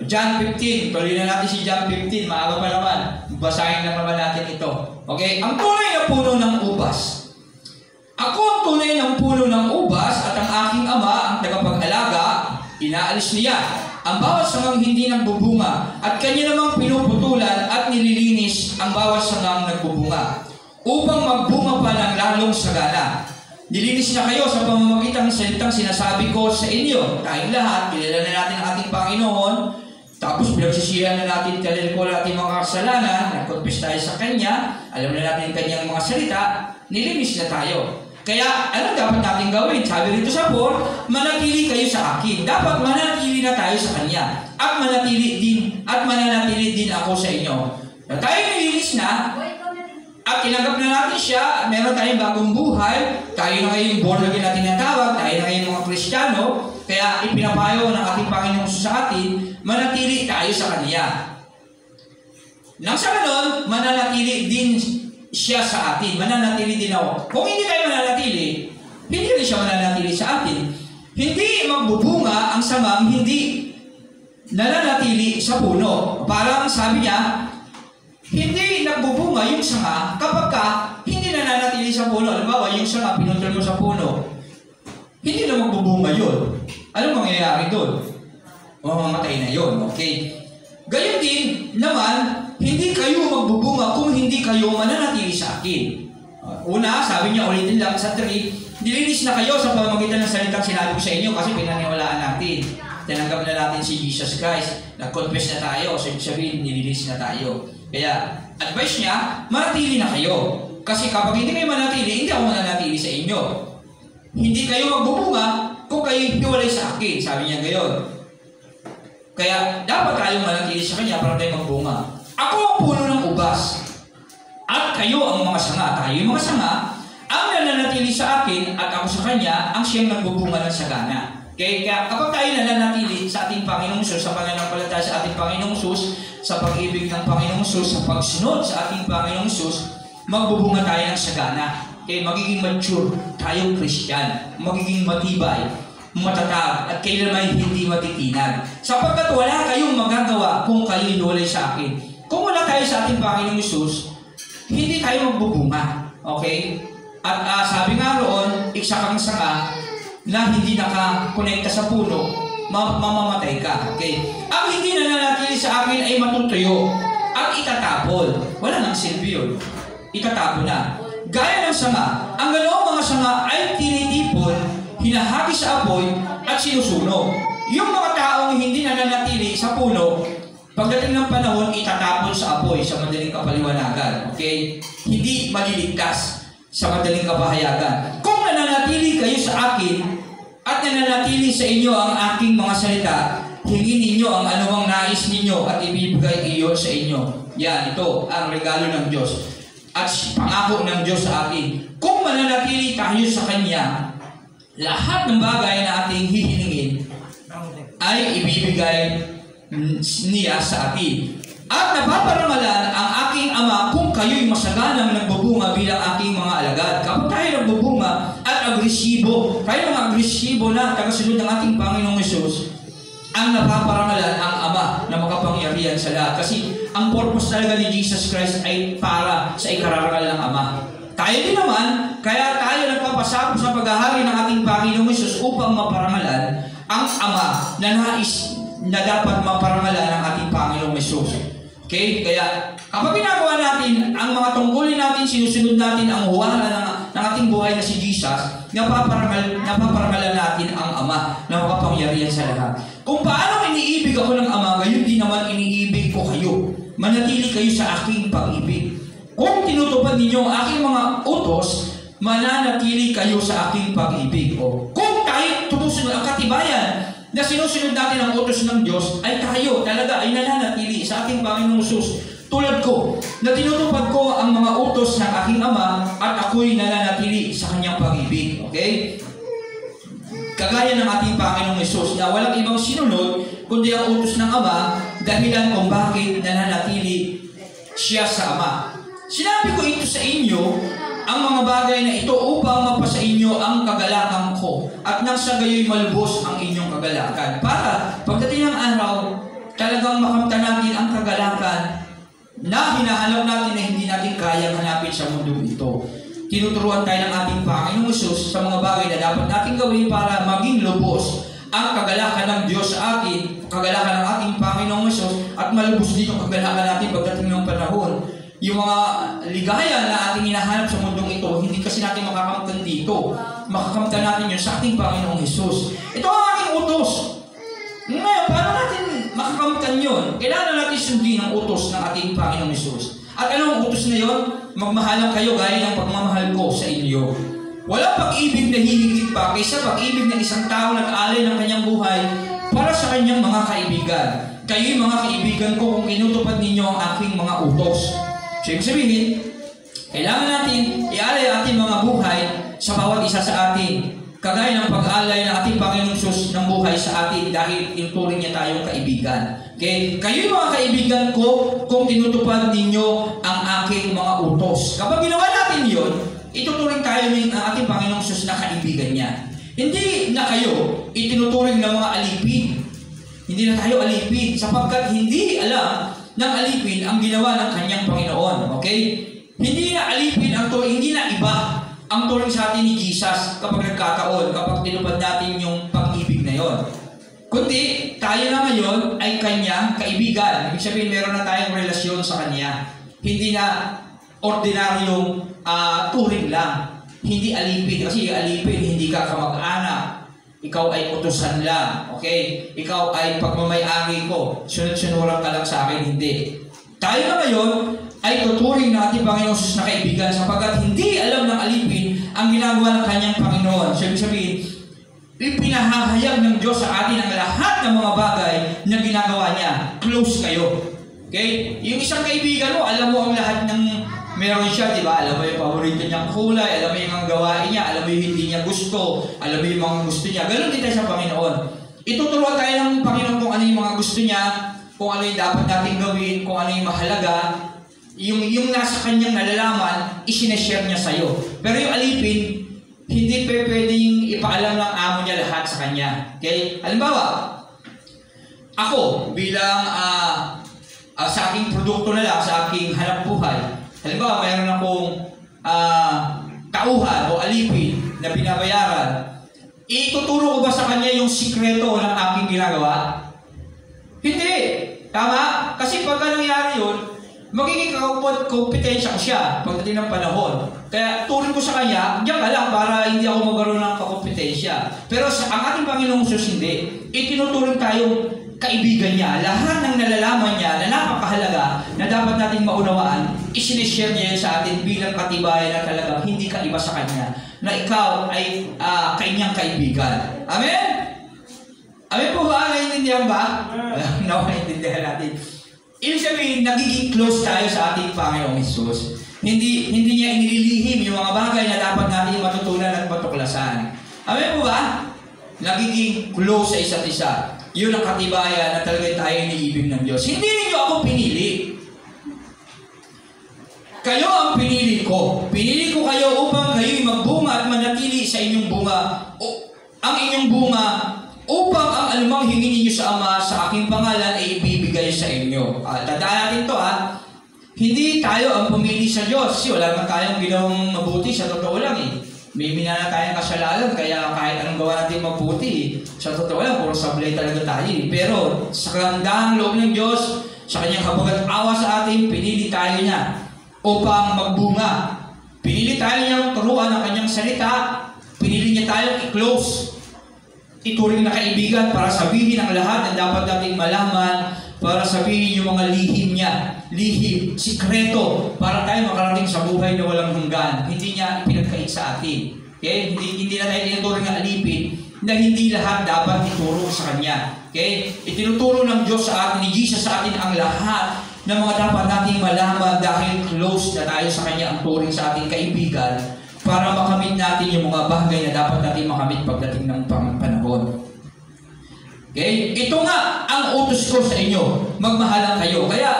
John 15, tuloy na natin si John 15, maaga pa naman. Basahin na naman natin ito. Okay? Ang tunay na puno ng ubas. Ako ang tunay ng puno ng ubas at ang aking Ama ang tagapag-alaga, inaalis niya ang bawat sangang hindi nagbubunga at kanya namang pinuputulan at nililinis ang bawat sangang nagbubunga upang magbunga pa ng lalong sagana. Nilinis na kayo sa pamamagitan ng salitang sinasabi ko sa inyo. Tayong lahat, kilala na natin ang ating Panginoon, tapos pinagsisihan na natin ko natin mga kasalanan, nag-confess tayo sa Kanya, alam na natin Kanyang mga salita, nilinis na tayo. Kaya, ano dapat natin gawin? Sabi rito sa 4, manatili kayo sa akin. Dapat manatili na tayo sa Kanya. At manatili din ako sa inyo. Na tayo nilinis na, at tinanggap na natin siya, meron tayong bagong buhay, tayo na ngayong born again natin natawag, tayo na ngayong mga Kristiyano, kaya ipinapayo ng ating Panginoon sa atin, manatili tayo sa Kanya. Nang sa ganon, mananatili din siya sa atin. Mananatili din ako. Kung hindi tayo mananatili, hindi rin siya mananatili sa atin. Hindi magbubunga ang sangang hindi nananatili sa puno. Parang sabi niya, hindi nagbubunga yung sanga kapag hindi nananatili sa puno. Halimbawa, yung sanga pinutol mo sa puno, hindi na magbubunga yun. Anong mangyayari doon? Mamamatay na yun, okay? Gayon din naman, hindi kayo magbubunga kung hindi kayo mananatili sa akin. Una, sabi niya, ulitin lang sa 3, nilinis na kayo sa pamamagitan ng salitang sinabi ko sa inyo kasi pinaniwalaan natin. Tinanggap na natin si Jesus Christ. Nag-confess na tayo. So, ibig sabihin, nilinis na tayo. Kaya, advice niya, manatili na kayo. Kasi kapag hindi kayo manatili, hindi ako mananatili sa inyo. Hindi kayo magbubunga kung kayo hiwalay sa akin. Sabi niya gayon. Kaya, dapat tayong manatili sa kanya para tayo magbunga. Ako ang puno ng ubas. At kayo ang mga sanga. Tayo yung mga sanga. Ang nananatili sa akin at ako sa kanya, ang siyang nagbubunga ng sagana. Kaya kapag tayo nananatili sa ating Panginoong Sus, sa pananampalataya sa ating Panginoong Sus, sa pag-ibig ng Panginoong Sus, sa pagsunod sa ating Panginoong Sus, magbubunga tayo ng sagana. Kaya magiging mature tayong Christian, magiging matibay, matatag, at kailanman hindi matitinag. Sapagkat wala kayong magagawa kung kayo hiwalay sa akin. Kung wala tayo sa ating Panginoong Sus, hindi tayo magbubunga. Okay? At sabi nga roon, isa kang sanga na hindi nakakonekta sa puno, mamamatay ka. Okay? Ang hindi nananatili sa akin ay matutuyo at itatapon. Wala nang silbi yun. Itatapon na. Gaya ng sanga, ang ganoong mga sanga ay tinitipon, hinahagi sa apoy at sinusunog. Yung mga taong hindi nananatili sa puno, pagdating ng panahon, itatapon sa apoy sa madaling kapaliwanagan. Okay? Hindi maliligtas sa madaling kapahayagan. Kung nananatili kayo sa akin at nananatili sa inyo ang aking mga salita, hingin ninyo ang anumang nais ninyo at ibibigay iyon sa inyo. Yan, ito ang regalo ng Diyos at pangako ng Diyos sa atin. Kung mananatili tayo sa Kanya, lahat ng bagay na ating hihingin ay ibibigay niya sa atin. At napaparangalan ang aking Ama kung kayo'y masaganang nagbubunga bilang aking mga alagad. Kapag tayo nagbubunga at agresibo, tayo mga agresibo na tagasunod ng ating Panginoong Hesus, ang napaparangalan ang Ama na makapangyarihan sa lahat. Kasi ang purpose talaga ni Jesus Christ ay para sa ikararangal ng Ama. Tayo din naman, kaya tayo nagpapasapos sa paghahari ng ating Panginoong Hesus upang maparangalan ang Ama na nais na dapat maparangalan ng ating Panginoong Hesus. Okay? Kaya kapag ginagawa natin ang mga tungkulin natin, sinusunod natin ang huwaran ng ating buhay na si Jesus, napaparangalan natin ang Ama na makapangyarihan sa lahat. Kung paano iniibig ako ng Ama, gayon din naman iniibig ko kayo. Manatili kayo sa aking pag-ibig. Kung tinutupad ninyo ang aking mga utos, mananatili kayo sa aking pag-ibig. O kung tayo tumusunod ang katibayan na sinusunod natin ang utos ng Diyos, ay tayo talaga ay nananatili sa ating Panginoong Hesus. Tulad ko, na tinutupad ko ang mga utos ng aking Ama at ako'y nananatili sa kanyang pag-ibig. Okay? Kagaya ng ating Panginoong Hesus na walang ibang sinunod kundi ang utos ng Ama, dahilan kung bakit nananatili siya sa Ama. Sinabi ko ito sa inyo, ang mga bagay na ito upang mapasa inyo ang kagalakan ko at nang sa gayo'y malubos ang inyong kagalakan. Para pagdating ng araw, talagang makamta natin ang kagalakan na hinahanap natin na hindi natin kayang hanapin sa mundo ito. Tinuturuan tayo ng ating Panginoong Hesus sa mga bagay na dapat natin gawin para maging lubos ang kagalakan ng Diyos sa atin, kagalakan ng ating Panginoong Hesus, at malubos din ang kagalakan natin pagdating ng panahon. Yung mga ligaya na ating hinahanap sa mundong ito, hindi kasi natin makakamtan dito. Makakamtan natin yun sa ating Panginoong Hesus. Ito ang ating utos. Ngayon, paano natin makakamtan yun? Kailangan natin sundin ang utos ng ating Panginoong Hesus. At anong utos na yun? Magmahalan kayo gaya ng pagmamahal ko sa inyo. Walang pag-ibig na hihigit pa kaysa pag-ibig ng isang tao nag-alay ng kanyang buhay para sa kanyang mga kaibigan. Kayo'y mga kaibigan ko kung inutupad ninyo ang aking mga utos. So, ibig sabihin, kailangan natin ialay ang ating mga buhay sa bawat isa sa atin. Kagaya ng pag-alay ng ating Panginoong Hesus ng buhay sa atin dahil inuturing niya tayong kaibigan. Okay? Kayo mga kaibigan ko kung tinutupad ninyo ang aking mga utos. Kapag ginawa natin yun, ituturing tayo ng ating Panginoong Sus na kaibigan niya. Hindi na kayo itinuturing ng mga alipin. Hindi na tayo alipin sapagkat hindi alam ng alipin ang ginawa ng kanyang Panginoon. Okay? Hindi na alipin ang turing, hindi na iba ang turing sa atin ni Jesus kapag nagkataon, kapag tinupad natin yung pag-ibig na yon. Kundi tayo na ngayon ay kanyang kaibigan. Ibig sabihin, meron na tayong relasyon sa kanya. Hindi na ordinaryong turing lang. Hindi alipin. Kasi alipin, hindi ka kamag-anak. Ikaw ay utusan lang. Okay? Ikaw ay pagmamayari ko. Sunod-sunuran ka lang sa akin. Hindi. Tayo na ngayon ay tuturing ng ating Panginoon Jesus na kaibigan sapagkat hindi alam ng alipin ang ginagawa ng kanyang Panginoon. So, ibig sabihin, ipinahahayag ng Diyos sa atin ang lahat ng mga bagay na ginagawa niya. Close kayo. Okay? Yung isang kaibigan mo, alam mo ang lahat ng meron siya, di ba? Alam mo yung paborito niyang kulay, alam mo yung mga gawain niya, alam mo yung hindi niya gusto, alam mo yung mga gusto niya. Ganon din tayo sa Panginoon. Ituturuan tayo ng Panginoon kung ano yung mga gusto niya, kung ano yung dapat natin gawin, kung ano yung mahalaga. Yung nasa kanyang nalalaman, isineshare niya sa'yo. Pero yung alipin, hindi pwedeng ipaalam ng amo niya lahat sa kanya. Okay? Halimbawa, ako bilang sa aking produkto na lang, sa aking hanap buhay, halimbawa, mayroon akong tauhan o alipin na binabayaran, ituturo ko ba sa kanya yung sikreto ng aking ginagawa? Hindi. Tama? Kasi pagka nangyari yun, magiging kompetensya ko siya pagdating ng panahon. Kaya turin ko sa kanya, diyan ka lang para hindi ako magkaroon ng kakompetensya. Pero ang ating Panginoong Jesus hindi. Itinuturing tayong kaibigan niya. Lahat ng nalalaman niya na napakahalaga na dapat nating maunawaan, isinishare niya yun sa atin bilang katibayan na talagang hindi ka iba sa kanya. Na ikaw ay kanyang kaibigan. Amen? Amen po ba? Naiintindihan ba? Naiintindihan natin. Ibig sabihin, nagiging close tayo sa ating Panginoong Jesus. Hindi niya inililihim yung mga bagay na dapat natin matutunan at matuklasan. Amen po ba? Nagiging close sa isa't isa. Yun ang katibayan na talaga tayo iniibig ng Diyos. Hindi ninyo ako pinili. Kayo ang pinili ko. Pinili ko kayo upang kayo'y magbunga at manatili sa inyong bunga. Ang inyong bunga upang ang anumang hingin ninyo sa Ama sa aking pangalan ay ibibigay sa inyo. Tandaan natin ito Hindi tayo ang pumili sa Diyos. Kasi wala naman tayong ginawang mabuti sa totoo lang May minana tayong kasalanan kaya kahit anong gawa natin mabuti, sa totoo lang, puro sablay talaga tayo. Pero sa kandang loob ng Diyos, sa kanyang habagat awa sa atin, pinili tayo niya upang magbunga. Pinili tayo niyang turuan ang kanyang salita. Pinili niya tayong i-close. Ituring na kaibigan para sabihin ang lahat na dapat nating malaman, para sabihin yung mga lihim niya. Lihim, sikreto, para tayo makarating sa buhay na walang hanggan. Hindi niya ipinagkait sa atin. Okay? Hindi na tayo tinuturing na alipin na hindi lahat dapat ituro sa Kanya. Okay? Itinuturo ng Diyos sa atin, ni Jesus sa atin ang lahat ng mga dapat nating malaman dahil close na tayo sa Kanya ang turing sa ating kaibigan para makamit natin yung mga bagay na dapat natin makamit pagdating ng panahon. Okay? Ito nga ang utos ko sa inyo. Magmahalan kayo. Kaya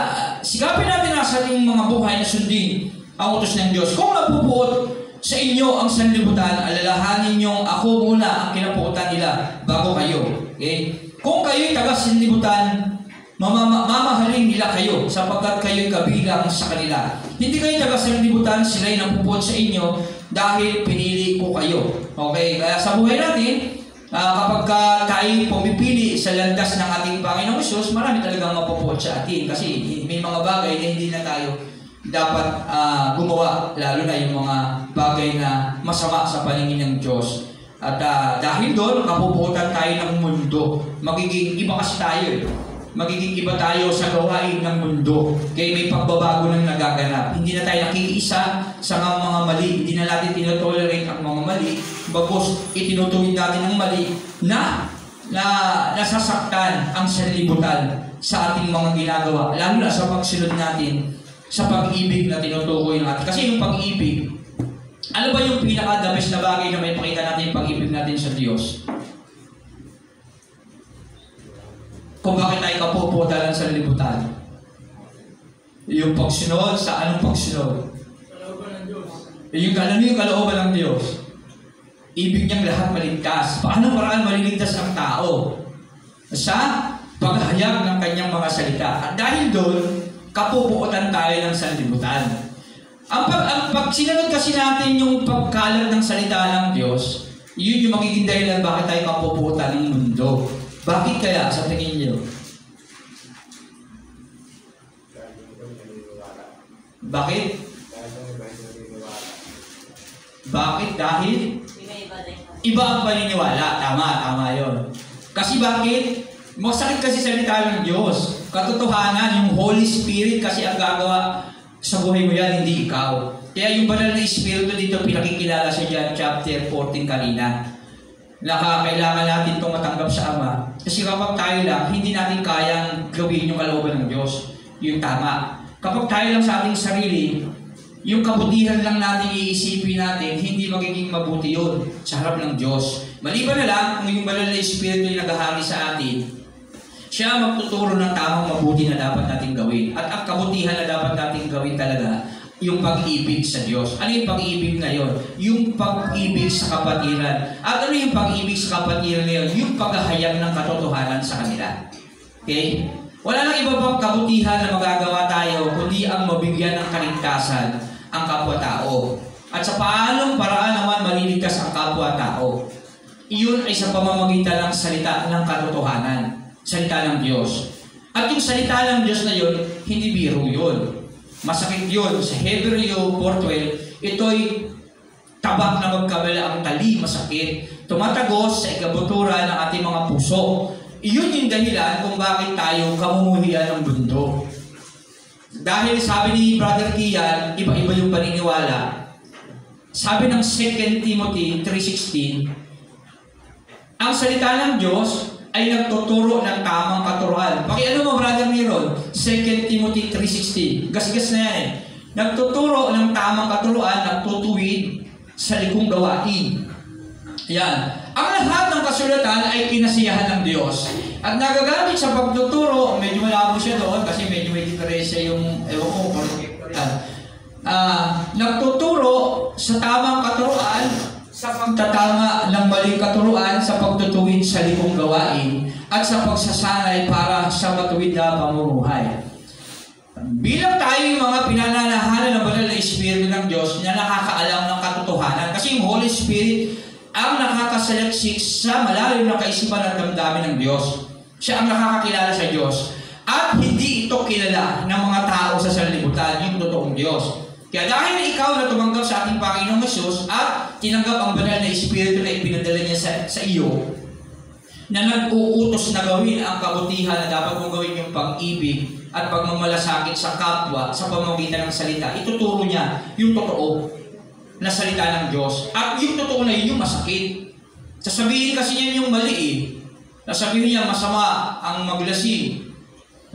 sikapin natin na sa ating mga buhay na sundin ang utos ng Diyos. Kung napupuot sa inyo ang sanlibutan, alalahanin niyong ako muna ang kinapuotan nila bago kayo. Okay? Kung kayo'y taga-sanlibutan, mamahalin nila kayo sapagkat kayo'y kabilang sa kanila. Hindi kayo taga-sanlibutan, sila'y napupuot sa inyo dahil pinili ko kayo. Okay? Kaya sa buhay natin, kapag tayo pumipili sa landas ng ating Panginoong Hesus, marami talagang mapupuot sa atin kasi may mga bagay na hindi na tayo dapat gumawa, lalo na yung mga bagay na masama sa paningin ng Diyos. At dahil doon, kapupuotan tayo ng mundo. Magiging iba kasi tayo Magiging iba tayo sa gawain ng mundo. Kaya may pagbabago nang nagaganap. Hindi na tayo nakikiisa sa mga mali. Hindi na natin tinotolerate ang mga mali. Bagos itinutuwid natin ang mali na nasasaktan ang sanlibutan sa ating mga ginagawa. Lalo na sa pagsunod natin sa pag-ibig na tinutukoy natin. Kasi yung pag-ibig, ano ba yung pinaka-the best na bagay na may pakita natin yung pag-ibig natin sa Diyos? kung bakit tayo kapuputan ng sanlibutan. Yung pagsunod, sa anong pagsunod? Kalooban ng Diyos. Yung kalooban ng Diyos. Ibig niyang lahat maligtas. Paano paraan maliligtas ang tao? Sa paghayag ng kanyang mga salita. At dahil doon, kapuputan tayo ng sanlibutan. Pag sinunod kasi natin yung pagkalat ng salita ng Diyos, yun yung magiging dahilan bakit tayo kapuputan ng mundo. Bakit kaya sa tingin niyo? Bakit? Bakit? Dahil? Iba ang paniniwala. Tama yun. Kasi bakit? Masakit kasi salita ng Diyos. Katotohanan, yung Holy Spirit kasi ang gagawa sa buhay mo yan, hindi ikaw. Kaya yung banal na Espiritu dito, pinakikilala sa John chapter 14 kanina. Kailangan natin itong matanggap sa Ama. Kasi kapag tayo lang, hindi natin kayang gawin yung kalooban ng Diyos. Yung tama. Kapag tayo lang sa ating sarili, yung kabutihan lang natin iisipin natin, hindi magiging mabuti yun sa harap ng Diyos. Maliban na lang kung yung banal na Espiritu yung naghahari sa atin, siya magtuturo ng tamang mabuti na dapat natin gawin. At ang kabutihan na dapat natin gawin talaga, yung pag-ibig sa Diyos. Ano yung pag-ibig na yun? Yung pag-ibig sa kapatiran. At ano yung pag-ibig sa kapatiran na yun? Yung paghahayag ng katotohanan sa kanila. Okay? Wala nang iba pang kabutihan na magagawa tayo, kundi ang mabigyan ng kaligtasan ang kapwa-tao. At sa paanong paraan naman maliligtas ang kapwa-tao? Iyon ay sa pamamagitan ng salita ng katotohanan. Salita ng Diyos. At yung salita ng Diyos na yun, hindi biro yun. Masakit yun. Sa Hebreo 4:12, ito'y tabak na magkabala ang tali, masakit. Tumatagos sa ikabutura ng ating mga puso. Iyon yung dahilan kung bakit tayo kamumuhian ng mundo. Dahil sabi ni Brother Kian, iba-iba yung paniniwala. Sabi ng 2 Timothy 3:16, ang salita ng Diyos ay nagtuturo ng tamang katuruan. Pakiano mo, Brother Miron? 2 Timothy 3:16. Gasgas na yan eh. Nagtuturo ng tamang katuruan, nagtutuwid sa likong gawain. Yan. Ang lahat ng kasulatan ay kinasiyahan ng Diyos. At nagagamit sa pagtuturo, medyo malabo siya doon kasi medyo may diferensya yung, ewan ko, nagtuturo sa tamang katuruan, sa pagtatama ng maling katuruan, sa pagtutuwid sa likong gawain, at sa pagsasanay para sa matuwid na pamumuhay. Bilang tayo yung mga pinananahanan ng banal na Espiritu ng Diyos na nakakaalam ng katotohanan, kasi yung Holy Spirit ang nakakasaliksik sa malalim na kaisipan at damdamin ng Diyos. Siya ang nakakakilala sa Diyos. At hindi ito kilala ng mga tao sa sanlibutan, yung totoong Diyos. Kaya dahil ikaw na tumanggap sa ating Panginoong Hesus at tinanggap ang banal na Espiritu na ipinadala niya sa iyo, na nag-uutos na gawin ang kabutihan na dapat mong gawin yung pag-ibig at pagmamalasakit sa kapwa sa pamamagitan ng salita, ituturo niya yung totoo na salita ng Diyos. At yung totoo na yun yung masakit. Sasabihin kasi niya yung mali eh. Sasabihin niya masama ang maglasing,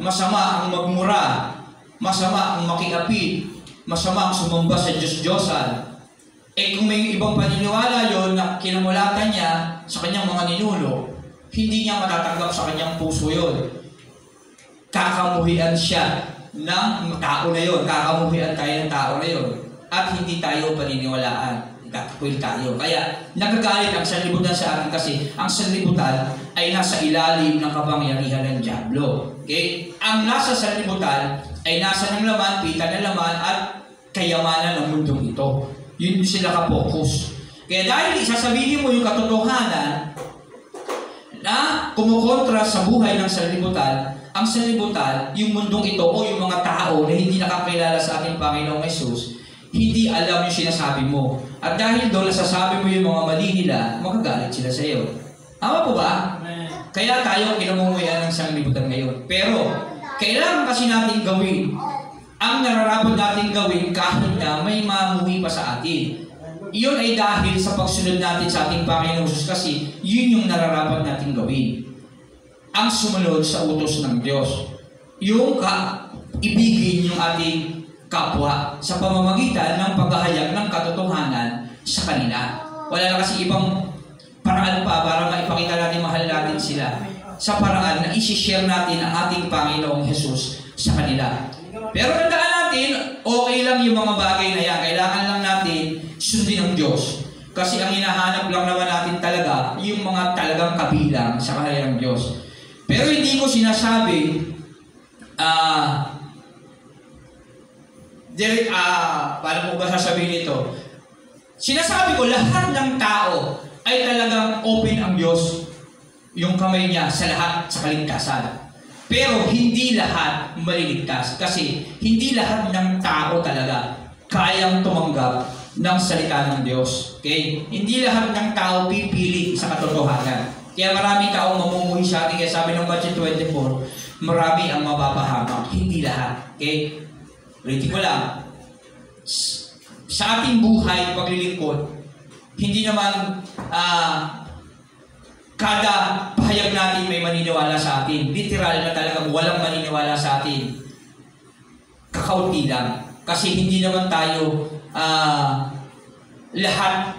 masama ang magmura, masama ang makiapid, masama ang sumamba sa Diyos-Diyosan. Eh kung may ibang paniniwala yon na kinamulatan niya sa kanyang mga ninuno, hindi niya matatanggap sa kanyang puso yon. Kakamuhian siya ng tao na yon. Kakamuhian tayo ng tao na yon. At hindi tayo paniniwalaan. Kakakuil tayo. Kaya nagagalit ang sanlibutan sa akin kasi ang sanlibutan ay nasa ilalim ng kapangyarihan ng dyablo. Okay? Ang nasa sanlibutan ay nasa ng laman, pita ng laman, at kayamanan ng mundong ito. Yun sila kapokus. Kaya dahil isasabihin mo yung katotohanan na kumukontra sa buhay ng sanlibutan, ang sanlibutan, yung mundong ito o yung mga tao na hindi nakakilala sa ating Panginoong Hesus, hindi alam yung sinasabi mo. At dahil doon nasasabi mo yung mga mali nila, magagalit sila sa iyo. Tama po ba? Kaya tayo kinamumuhian ng sanlibutan ngayon. Pero, kailangan kasi natin gawin ang nararapat natin gawin kahit na may mamuhi pa sa atin. Iyon ay dahil sa pagsunod natin sa ating Panginoong Hesus kasi yun yung nararapat natin gawin. Ang sumunod sa utos ng Diyos. Yung ibigin yung ating kapwa sa pamamagitan ng paghahayag ng katotohanan sa kanila. Wala na kasi ibang paraan pa para maipakita natin mahal natin sila. sa paraan na isi-share natin ang ating Panginoong Jesus sa kanila. Pero tandaan natin, okay lang yung mga bagay na yan. Kailangan lang natin sundin ang Diyos. Kasi ang hinahanap lang naman natin talaga, yung mga talagang kabilang sa kanilang Diyos. Pero hindi ko sinasabi, paano mo ba sasabihin ito? Sinasabi ko, lahat ng tao ay talagang open ang Diyos, yung kamay niya sa lahat sa kaligtasan. Pero hindi lahat maliligtas kasi hindi lahat ng tao talaga kayang tumanggap ng salita ng Diyos. Okay? Hindi lahat ng tao pipili sa katotohanan. Kaya marami taong mamumuhi sa atin. Kaya sabi ng Matthew 24, marami ang mapapahamak. Hindi lahat. Okay? Ulitin ko lang. Sa ating buhay, paglilingkod, hindi naman kada pahayag natin may maniniwala sa atin. Literal na talagang walang maniniwala sa atin. Kakaunti lang. Kasi hindi naman tayo lahat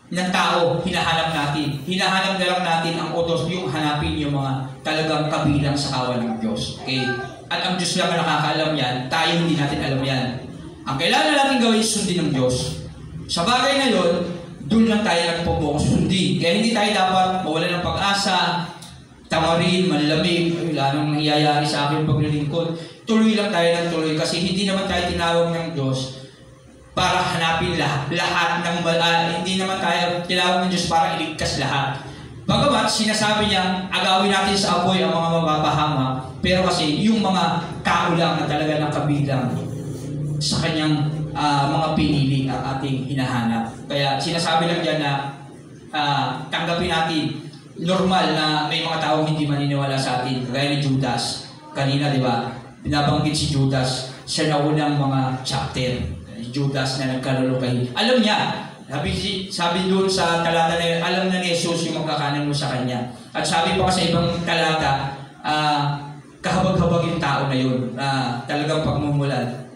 ng tao hinahanap natin. Hinahanap na lang natin ang utos, yung hanapin yung mga talagang kabilang sa kawan ng Diyos. Okay? At ang Diyos lang ang nakakaalam yan, tayo hindi natin alam yan. Ang kailangan natin gawin, sundin ng Diyos. Sa bagay na yun, doon lang tayo nagpo-focus, sundin. Kaya hindi tayo dapat mawala ng pag-asa, tamarin, manlamig, wala nang nangyayari sa akin paglilingkod. Tuloy lang tayo ng tuloy kasi hindi naman tayo tinawag ng Diyos para hanapin lahat ng hindi naman tayo tinawag ng Diyos para iligtas lahat. Bagamat sinasabi niya, agawin natin sa apoy ang mga mapapahama, pero kasi yung mga tao lang na talaga nakabilang sa kanyang mga pinili ang ating hinahanap. Kaya sinasabi lang dyan na tanggapin natin normal na may mga taong hindi maniniwala sa atin. Kagaya ni Judas. Kanina, di ba? Binabanggit si Judas sa naunang mga chapter. Judas na nagkalulukay. Alam niya, sabi doon sa talata na yun, alam na ni Jesus yung magkakanan mo sa kanya. At sabi pa sa ibang talata, kahabag-habag yung tao na yun. Talagang pagmumulan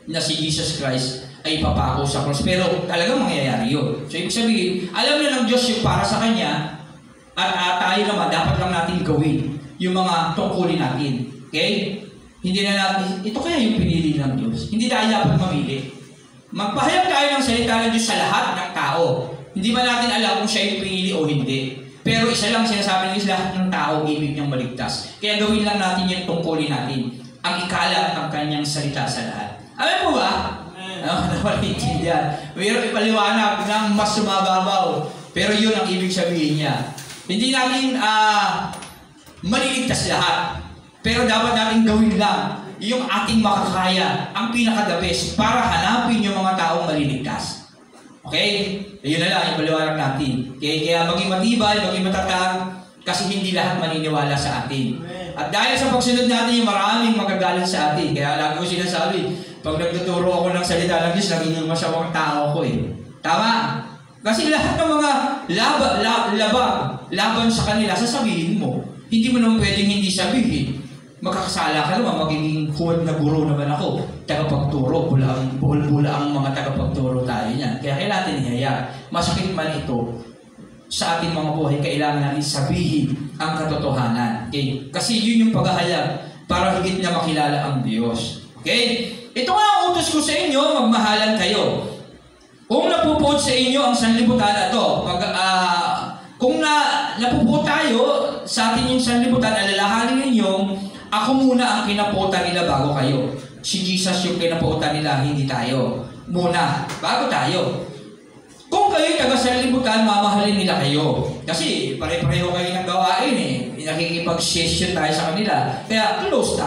na si Jesus Christ ay papako sa cross. Pero talagang mangyayari yun. So ibig sabihin, alam na ng Diyos yung para sa kanya at tayo naman, dapat lang natin gawin yung mga tungkulin natin. Okay? Hindi na natin, ito kaya yung pinili ng Diyos. Hindi tayo dapat mamili. Magpahayag tayo ng salita ng Diyos sa lahat ng tao. Hindi ba natin alam kung siya yung pinili o hindi? Pero isa lang sinasabi ng Diyos, lahat ng tao ibig niyang maligtas. Kaya gawin lang natin yung tungkulin natin. Ang ikalat ng kanyang salita sa lahat. Alam mo ba? Napalintindihan. Mayroon ipaliwanag ng mas sumababaw. Pero yun ang ibig sabihin niya. Hindi natin maliligtas lahat. Pero dapat natin gawin lang yung ating makakaya, ang pinaka-the best, para hanapin yung mga taong maliligtas. Okay? Yun na lang, ipaliwanag natin. Okay? Kaya maging matibay, maging matatag, kasi hindi lahat maniniwala sa atin. At dahil sa pagsunod natin, yung maraming magagalit sa atin. Kaya lagi ko sinasabi, pag nagtuturo ako ng salita ng Diyos, nagiging masyawang tao ko eh. Tama? Kasi lahat ng mga laban sa kanila, sasabihin mo. Hindi mo naman pwedeng hindi sabihin. Magkakasala ka naman, magiging huwad na guro naman ako. Tagapagturo, buhol-bula ang mga tagapagturo tayo niyan. Kaya kailangan natin ihayag. Masakit man ito, sa ating mga buhay, kailangan natin sabihin ang katotohanan. Okay? Kasi yun yung paghahayag para higit na makilala ang Diyos. Okay? Ito nga ang utos ko sa inyo, magmahalan kayo. Kung napupuot sa inyo ang sanlibutan na ito, kung napupuot tayo sa atin yung sanlibutan, alalahanin ninyong ako muna ang kinapuotan nila bago kayo. Si Jesus yung kinapuotan nila, hindi tayo. Muna, bago tayo. Kung kayo'y taga-sanlibutan, mamahalin nila kayo. Kasi pare-pareho kayo ng gawain eh. Nakikipag-session tayo sa kanila. Kaya close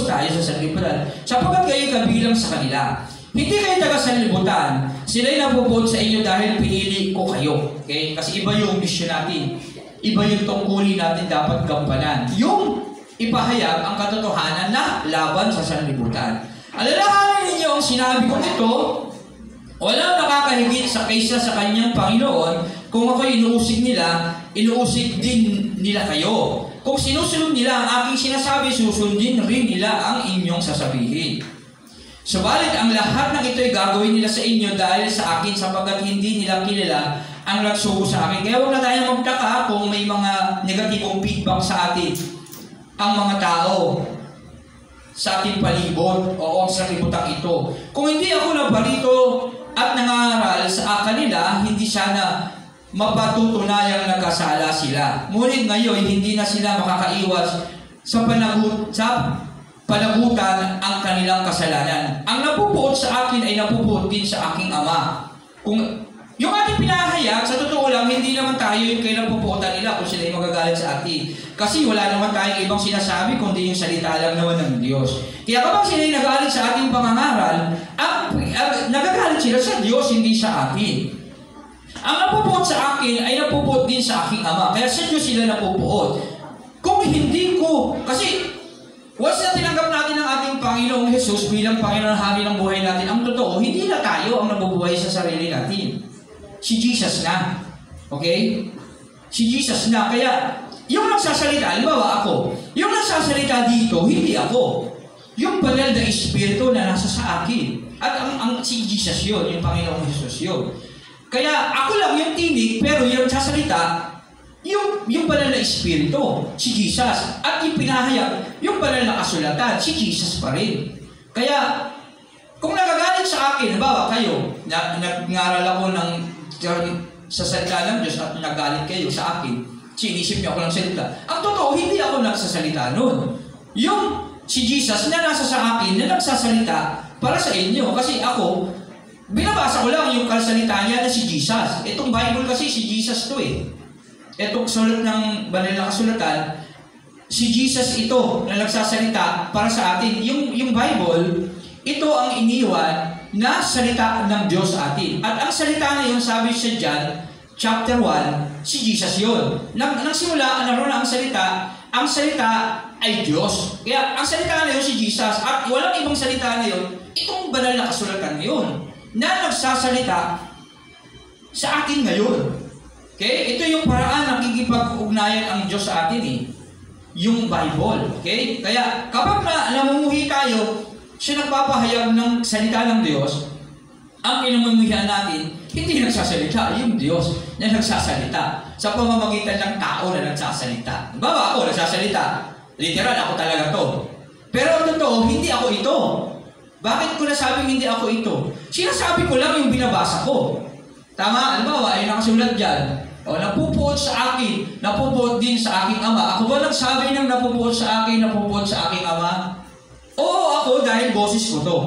tayo sa sanlibutan. Sapagkat kayo'y kabilang sa kanila. Hindi kayo taga-sanlibutan. Sila'y napupuot sa inyo dahil pinili ko kayo. Okay? Kasi iba yung mission natin. Iba yung tungkulin natin dapat gampanan. Yung ipahayag ang katotohanan na laban sa sanlibutan. Alalahanin ninyo ang sinabi ko nito, walang nakakahigit sa kaysa sa kanyang Panginoon. Kung ako inuusig nila, inuusig din nila kayo. Kung sinusunod nila ang aking sinasabi, susundin rin nila ang inyong sasabihin. Subalit ang lahat ng ito ay gagawin nila sa inyo dahil sa akin sapagkat hindi nila kilala ang nagsugo sa akin. Kaya huwag na tayo magtaka kung may mga negatibong feedback sa atin ang mga tao sa ating palibot o sa kibutang ito. Kung hindi ako nabalito at nangaral sa kanila, hindi sana mapatutunayang nagkasala sila. Ngunit ngayon, hindi na sila makakaiwas sa panagutan ang kanilang kasalanan. Ang napupuot sa akin ay napupuot din sa aking Ama. Kung yung ating pinahayag, sa totoo lang, hindi naman tayo yung kailang pupuotan nila kung sila yung magagalit sa atin. Kasi wala naman tayong ibang sinasabi kundi yung salita lang naman ng Diyos. Kaya kapag sila yung nagalit sa ating pangangaral, nagagalit sila sa Diyos, hindi sa atin. Ang napupuot sa akin ay napupuot din sa aking Ama. Kaya sa Diyos sila napupuot. Kung hindi ko, kasi once na tinanggap natin ang ating Panginoong Jesus bilang Panginoon Hari ng buhay natin, ang totoo, hindi na tayo ang nabubuhay sa sarili natin. Si Jesus na. Okay? Si Jesus na. Kaya, yung nagsasalita, halimbawa ako, yung nagsasalita dito, hindi ako. Yung banal na Espiritu na nasa sa akin. At si Jesus yun, yung Panginoong Jesus yun. Kaya, ako lang yung tinig, pero yung nagsasalita, yung banal na Espiritu, si Jesus. At yung pinahayag, yung banal na kasulatan, si Jesus pa rin. Kaya, kung nagagalit sa akin, halimbawa kayo, nag-ngaral ako sa salita ng Diyos at nagalit kayo sa akin, sinisip niyo ako ng salita. Ang totoo, hindi ako nagsasalita noon. Yung si Jesus na nasa sa akin, na nagsasalita para sa inyo. Kasi ako, binabasa ko lang yung kasalita niya na si Jesus. Itong Bible kasi si Jesus to eh. Itong sulat ng banal na kasulatan, si Jesus ito na nagsasalita para sa atin. Yung Bible, ito ang iniwan na salita ng Diyos sa atin. At ang salita na yun, sabi sa John, chapter 1, si Jesus yun. Nang simula, naroon na ang salita ay Diyos. Kaya ang salita na yun si Jesus, at walang ibang salita na yun, itong banal na kasulatan na yun, na nagsasalita sa atin ngayon. Okay? Ito yung paraan ng kikipag-ugnayan ang Diyos sa atin eh. Yung Bible. Okay? Kaya kapag namumuhi tayo, siya nagpapahayag ng salita ng Diyos, ang pinamumuhian natin, hindi nagsasalita, yung Diyos na nagsasalita sa pamamagitan ng tao na nagsasalita. Bawa ako, nagsasalita. Literal, ako talaga to. Pero totoo, hindi ako ito. Bakit ko nasabing hindi ako ito? Sinasabi ko lang yung binabasa ko. Tama? Halimbawa, ay nakasulat dyan. O, napupuot sa akin, napupuot din sa aking Ama. Ako ba nagsabi ng napupuot sa akin, napupuot sa aking Ama? Oo, ako dahil boses ko to.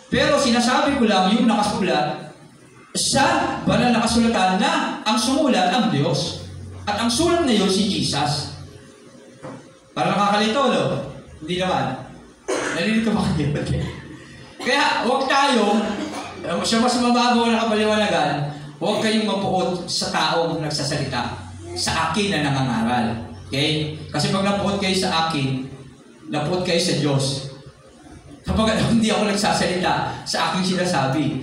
Pero sinasabi ko lang yung nakasulat sa banal na kasulatan na ang sumulat ang Diyos. At ang sulat na yun si Jesus. Para nakakalito, no? Hindi naman. Nalilito ba kayo? Kaya huwag tayo, sa mas mababaw na kapaliwanagan, huwag kayong mapuot sa taong nagsasalita sa akin na nangangaral. Okay? Kasi pag napuot kayo sa akin, napuot kayo sa Diyos. Kapag hindi ako nagsasalita sa aking sinasabi,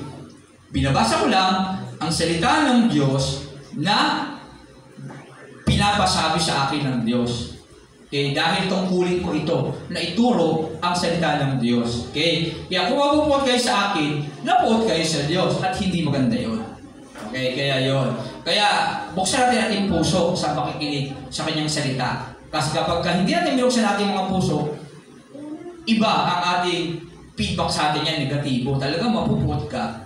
binabasa ko lang ang salita ng Diyos na pinapasabi sa akin ng Diyos. Okay? Dahil tungkulin ko ito na ituro ang salita ng Diyos. Okay? Kaya kung mapupuot kayo sa akin, napuot kayo sa Diyos at hindi maganda yun. Okay? Kaya yun. Kaya buksan natin ating puso sa pakikinig sa kanyang salita. Kasi kapag hindi natin binuksan natin mga puso, iba ang ating feedback sa atin yan, negatibo. Talagang mapupuot ka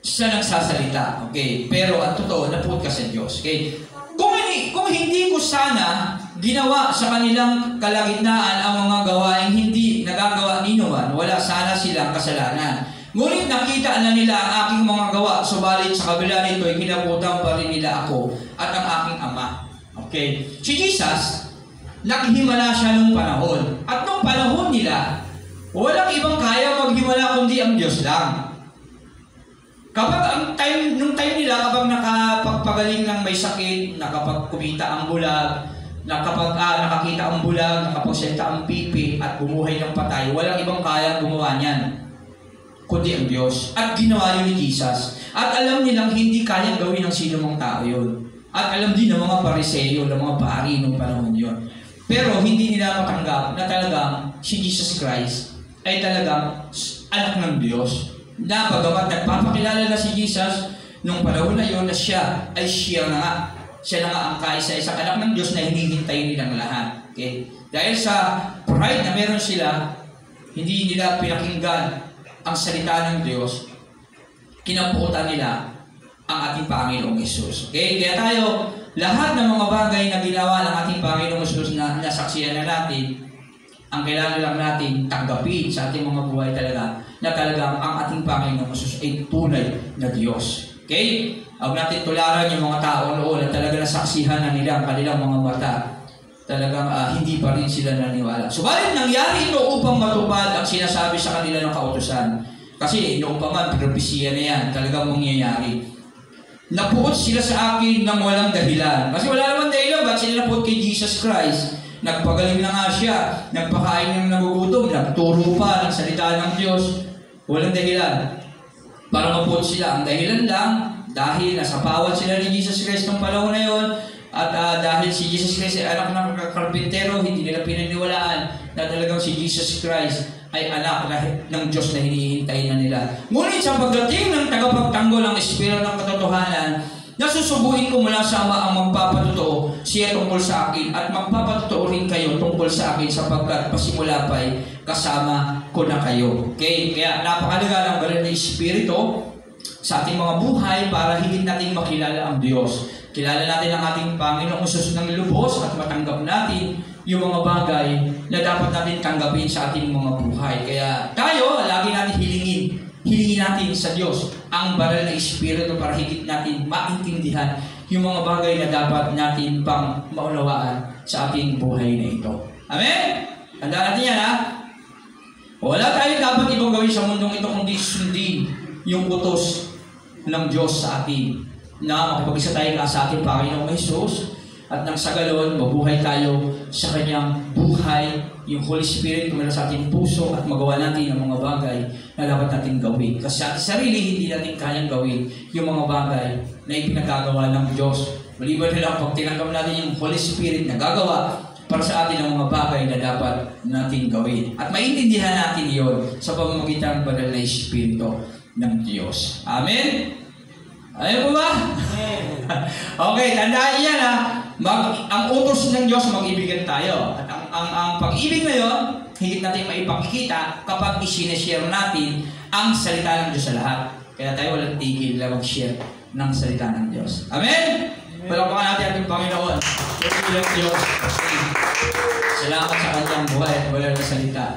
sa nagsasalita. Okay? Pero ang totoo, napuot ka sa Diyos. Okay? Kung hindi ko sana ginawa sa kanilang kalagitnaan ang mga gawaing hindi nagagawa ni Numan, wala sana silang kasalanan. Ngunit nakita na nila ang aking mga gawa, subalit sa kabila nito ay kinabutan pa rin nila ako at ang aking Ama. Okay? Si Jesus, naghimala siya nung panahon. At nung panahon nila, walang ibang kaya maghimala kundi ang Diyos lang. Kapag nung time nila, kapag nakapagpagaling ng may sakit, nakapagkumita ang bulag, nakakita ang bulag, nakapagsenta ang pipi, at bumuhay ng patay, walang ibang kaya gumawa niyan kundi ang Diyos. At ginawa yun ni Jesus. At alam nilang hindi kayang gawin ng sino mang tao yun. At alam din ng mga Pariseo, ng mga paari nung panahon yun. Pero hindi nila matanggap na talagang si Jesus Christ ay talagang anak ng Diyos. Na bagamat nagpapakilala na si Jesus nung panahon na yun na siya ay siya na nga. Siya na nga ang kaisa-isang anak ng Diyos na hinihintay nilang lahat. Okay? Dahil sa pride na meron sila, hindi nila pinakinggan ang salita ng Diyos, kinapuutan nila ang ating Panginoong Hesus. Okay? Kaya tayo, lahat ng mga bagay na ginawa ng ating Panginoong Hesus na nasaksihan na natin, ang kailangan lang natin tanggapin sa ating mga buhay talaga na talagang ang ating Panginoong Hesus ay tunay na Diyos. Okay? Huwag natin tularan yung mga tao noon na talaga nasaksihan na nila ang kanilang mga mata. Talagang hindi pa rin sila naniwala. Subalit nangyari ito upang matupad ang sinasabi sa kanila ng kautusan. Kasi noong pa man, propesiya na yan, talagang mangyayari. Napuot sila sa akin ng walang dahilan. Kasi wala naman dahilan, ba't sila napuot kay Jesus Christ? Nagpagaling na nga siya, nagpakain ng nagugutom, nagturo pa ng salita ng Diyos. Walang dahilan. Para mapuot sila. Ang dahilan lang, dahil nasapawan sila ni Jesus Christ ng panahon na yun, at dahil si Jesus Christ ay anak ng karpintero, hindi nila pinaniwalaan na talagang si Jesus Christ ay anak ng Diyos na hinihintay na nila. Ngunit sa pagdating ng tagapagtanggol ng Espiritu ng katotohanan, nasusubuhin ko mula sa Ama ang magpapatotoo siya tungkol sa akin at magpapatotoo rin kayo tungkol sa akin sapagkat pasimula pa'y kasama ko na kayo. Okay? Kaya napakalaga ng banal na Espiritu sa ating mga buhay para higit natin makilala ang Diyos. Kilala natin ang ating Panginoong Hesus ng lubos at matanggap natin yung mga bagay na dapat natin tanggapin sa ating mga buhay. Kaya tayo, lagi natin hilingin natin sa Diyos ang banal na Espiritu para higit natin maintindihan yung mga bagay na dapat natin pang maunawaan sa ating buhay na ito. Amen? Tandaan natin yan, ha? Wala tayong dapat ibang gawin sa mundong ito kundi sundin yung utos ng Diyos sa atin na makipag-isa tayo sa ating Panginoong Hesus at nang sa galon, mabuhay tayo sa Kanyang buhay, yung Holy Spirit kumala sa ating puso at magawa natin ang mga bagay na dapat natin gawin. Kasi sa ating sarili, hindi natin kayang gawin yung mga bagay na ipinagagawa ng Diyos. Maliban na lang pag tinanggap natin yung Holy Spirit na gagawa para sa atin ang mga bagay na dapat natin gawin. At maintindihan natin yon sa pamamagitan ng banal na Espiritu ng Diyos. Amen? Ayaw po ba? Okay, tandaan niya na ang utos ng Diyos, mag-ibigan tayo. At ang pag-ibig na yun, higit natin maipakikita kapag isineshare natin ang salita ng Diyos sa lahat. Kaya tayo walang tigil na mag-share ng salita ng Diyos. Amen? Palakpakan natin ating Panginoon. Yung Diyos. Salamat sa kanyang buhay at wala na salita.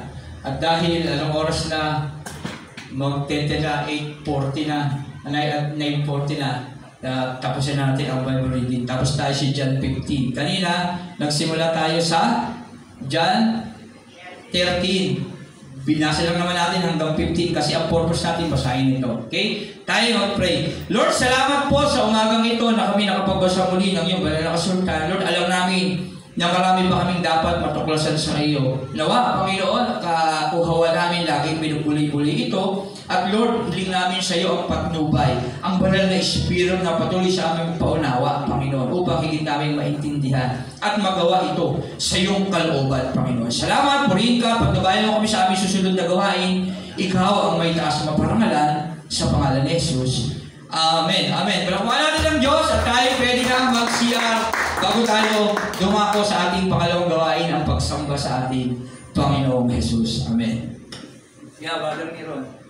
At dahil anong oras na mag-10 na 8:40 na 9:40 na tapusin natin ang Bible reading. Tapos tayo si John 15. Kanina, nagsimula tayo sa John 13. Binasa lang naman natin hanggang 15 kasi ang purpose natin basahin ito. Okay? Tayo mag-pray. Lord, salamat po sa umagang ito na kami nakapagbasa muli ng iyong banal na kasultan. Lord, alam namin na marami pa kaming dapat matuklasan sa iyo. Nawa, Panginoon, kauhawa namin laging binubuli-buli ito. At Lord, hiling namin sa iyo ang patnubay, ang banal na Espiritu na patuloy sa aming paunawa, Panginoon, upang higit namin maintindihan at magawa ito sa iyong kalooban, Panginoon. Salamat, purihin ka, patnubayan mo kami sa aming susunod na gawain. Ikaw ang may taas na parangalan sa pangalan ni Jesus. Amen. Amen. Palakpakan natin ng Diyos at tayo pwede na mag-CR bago tayo dumako sa ating pangalawang gawain, ang pagsamba sa ating Panginoong Jesus. Amen. Yeah, Brother Niron.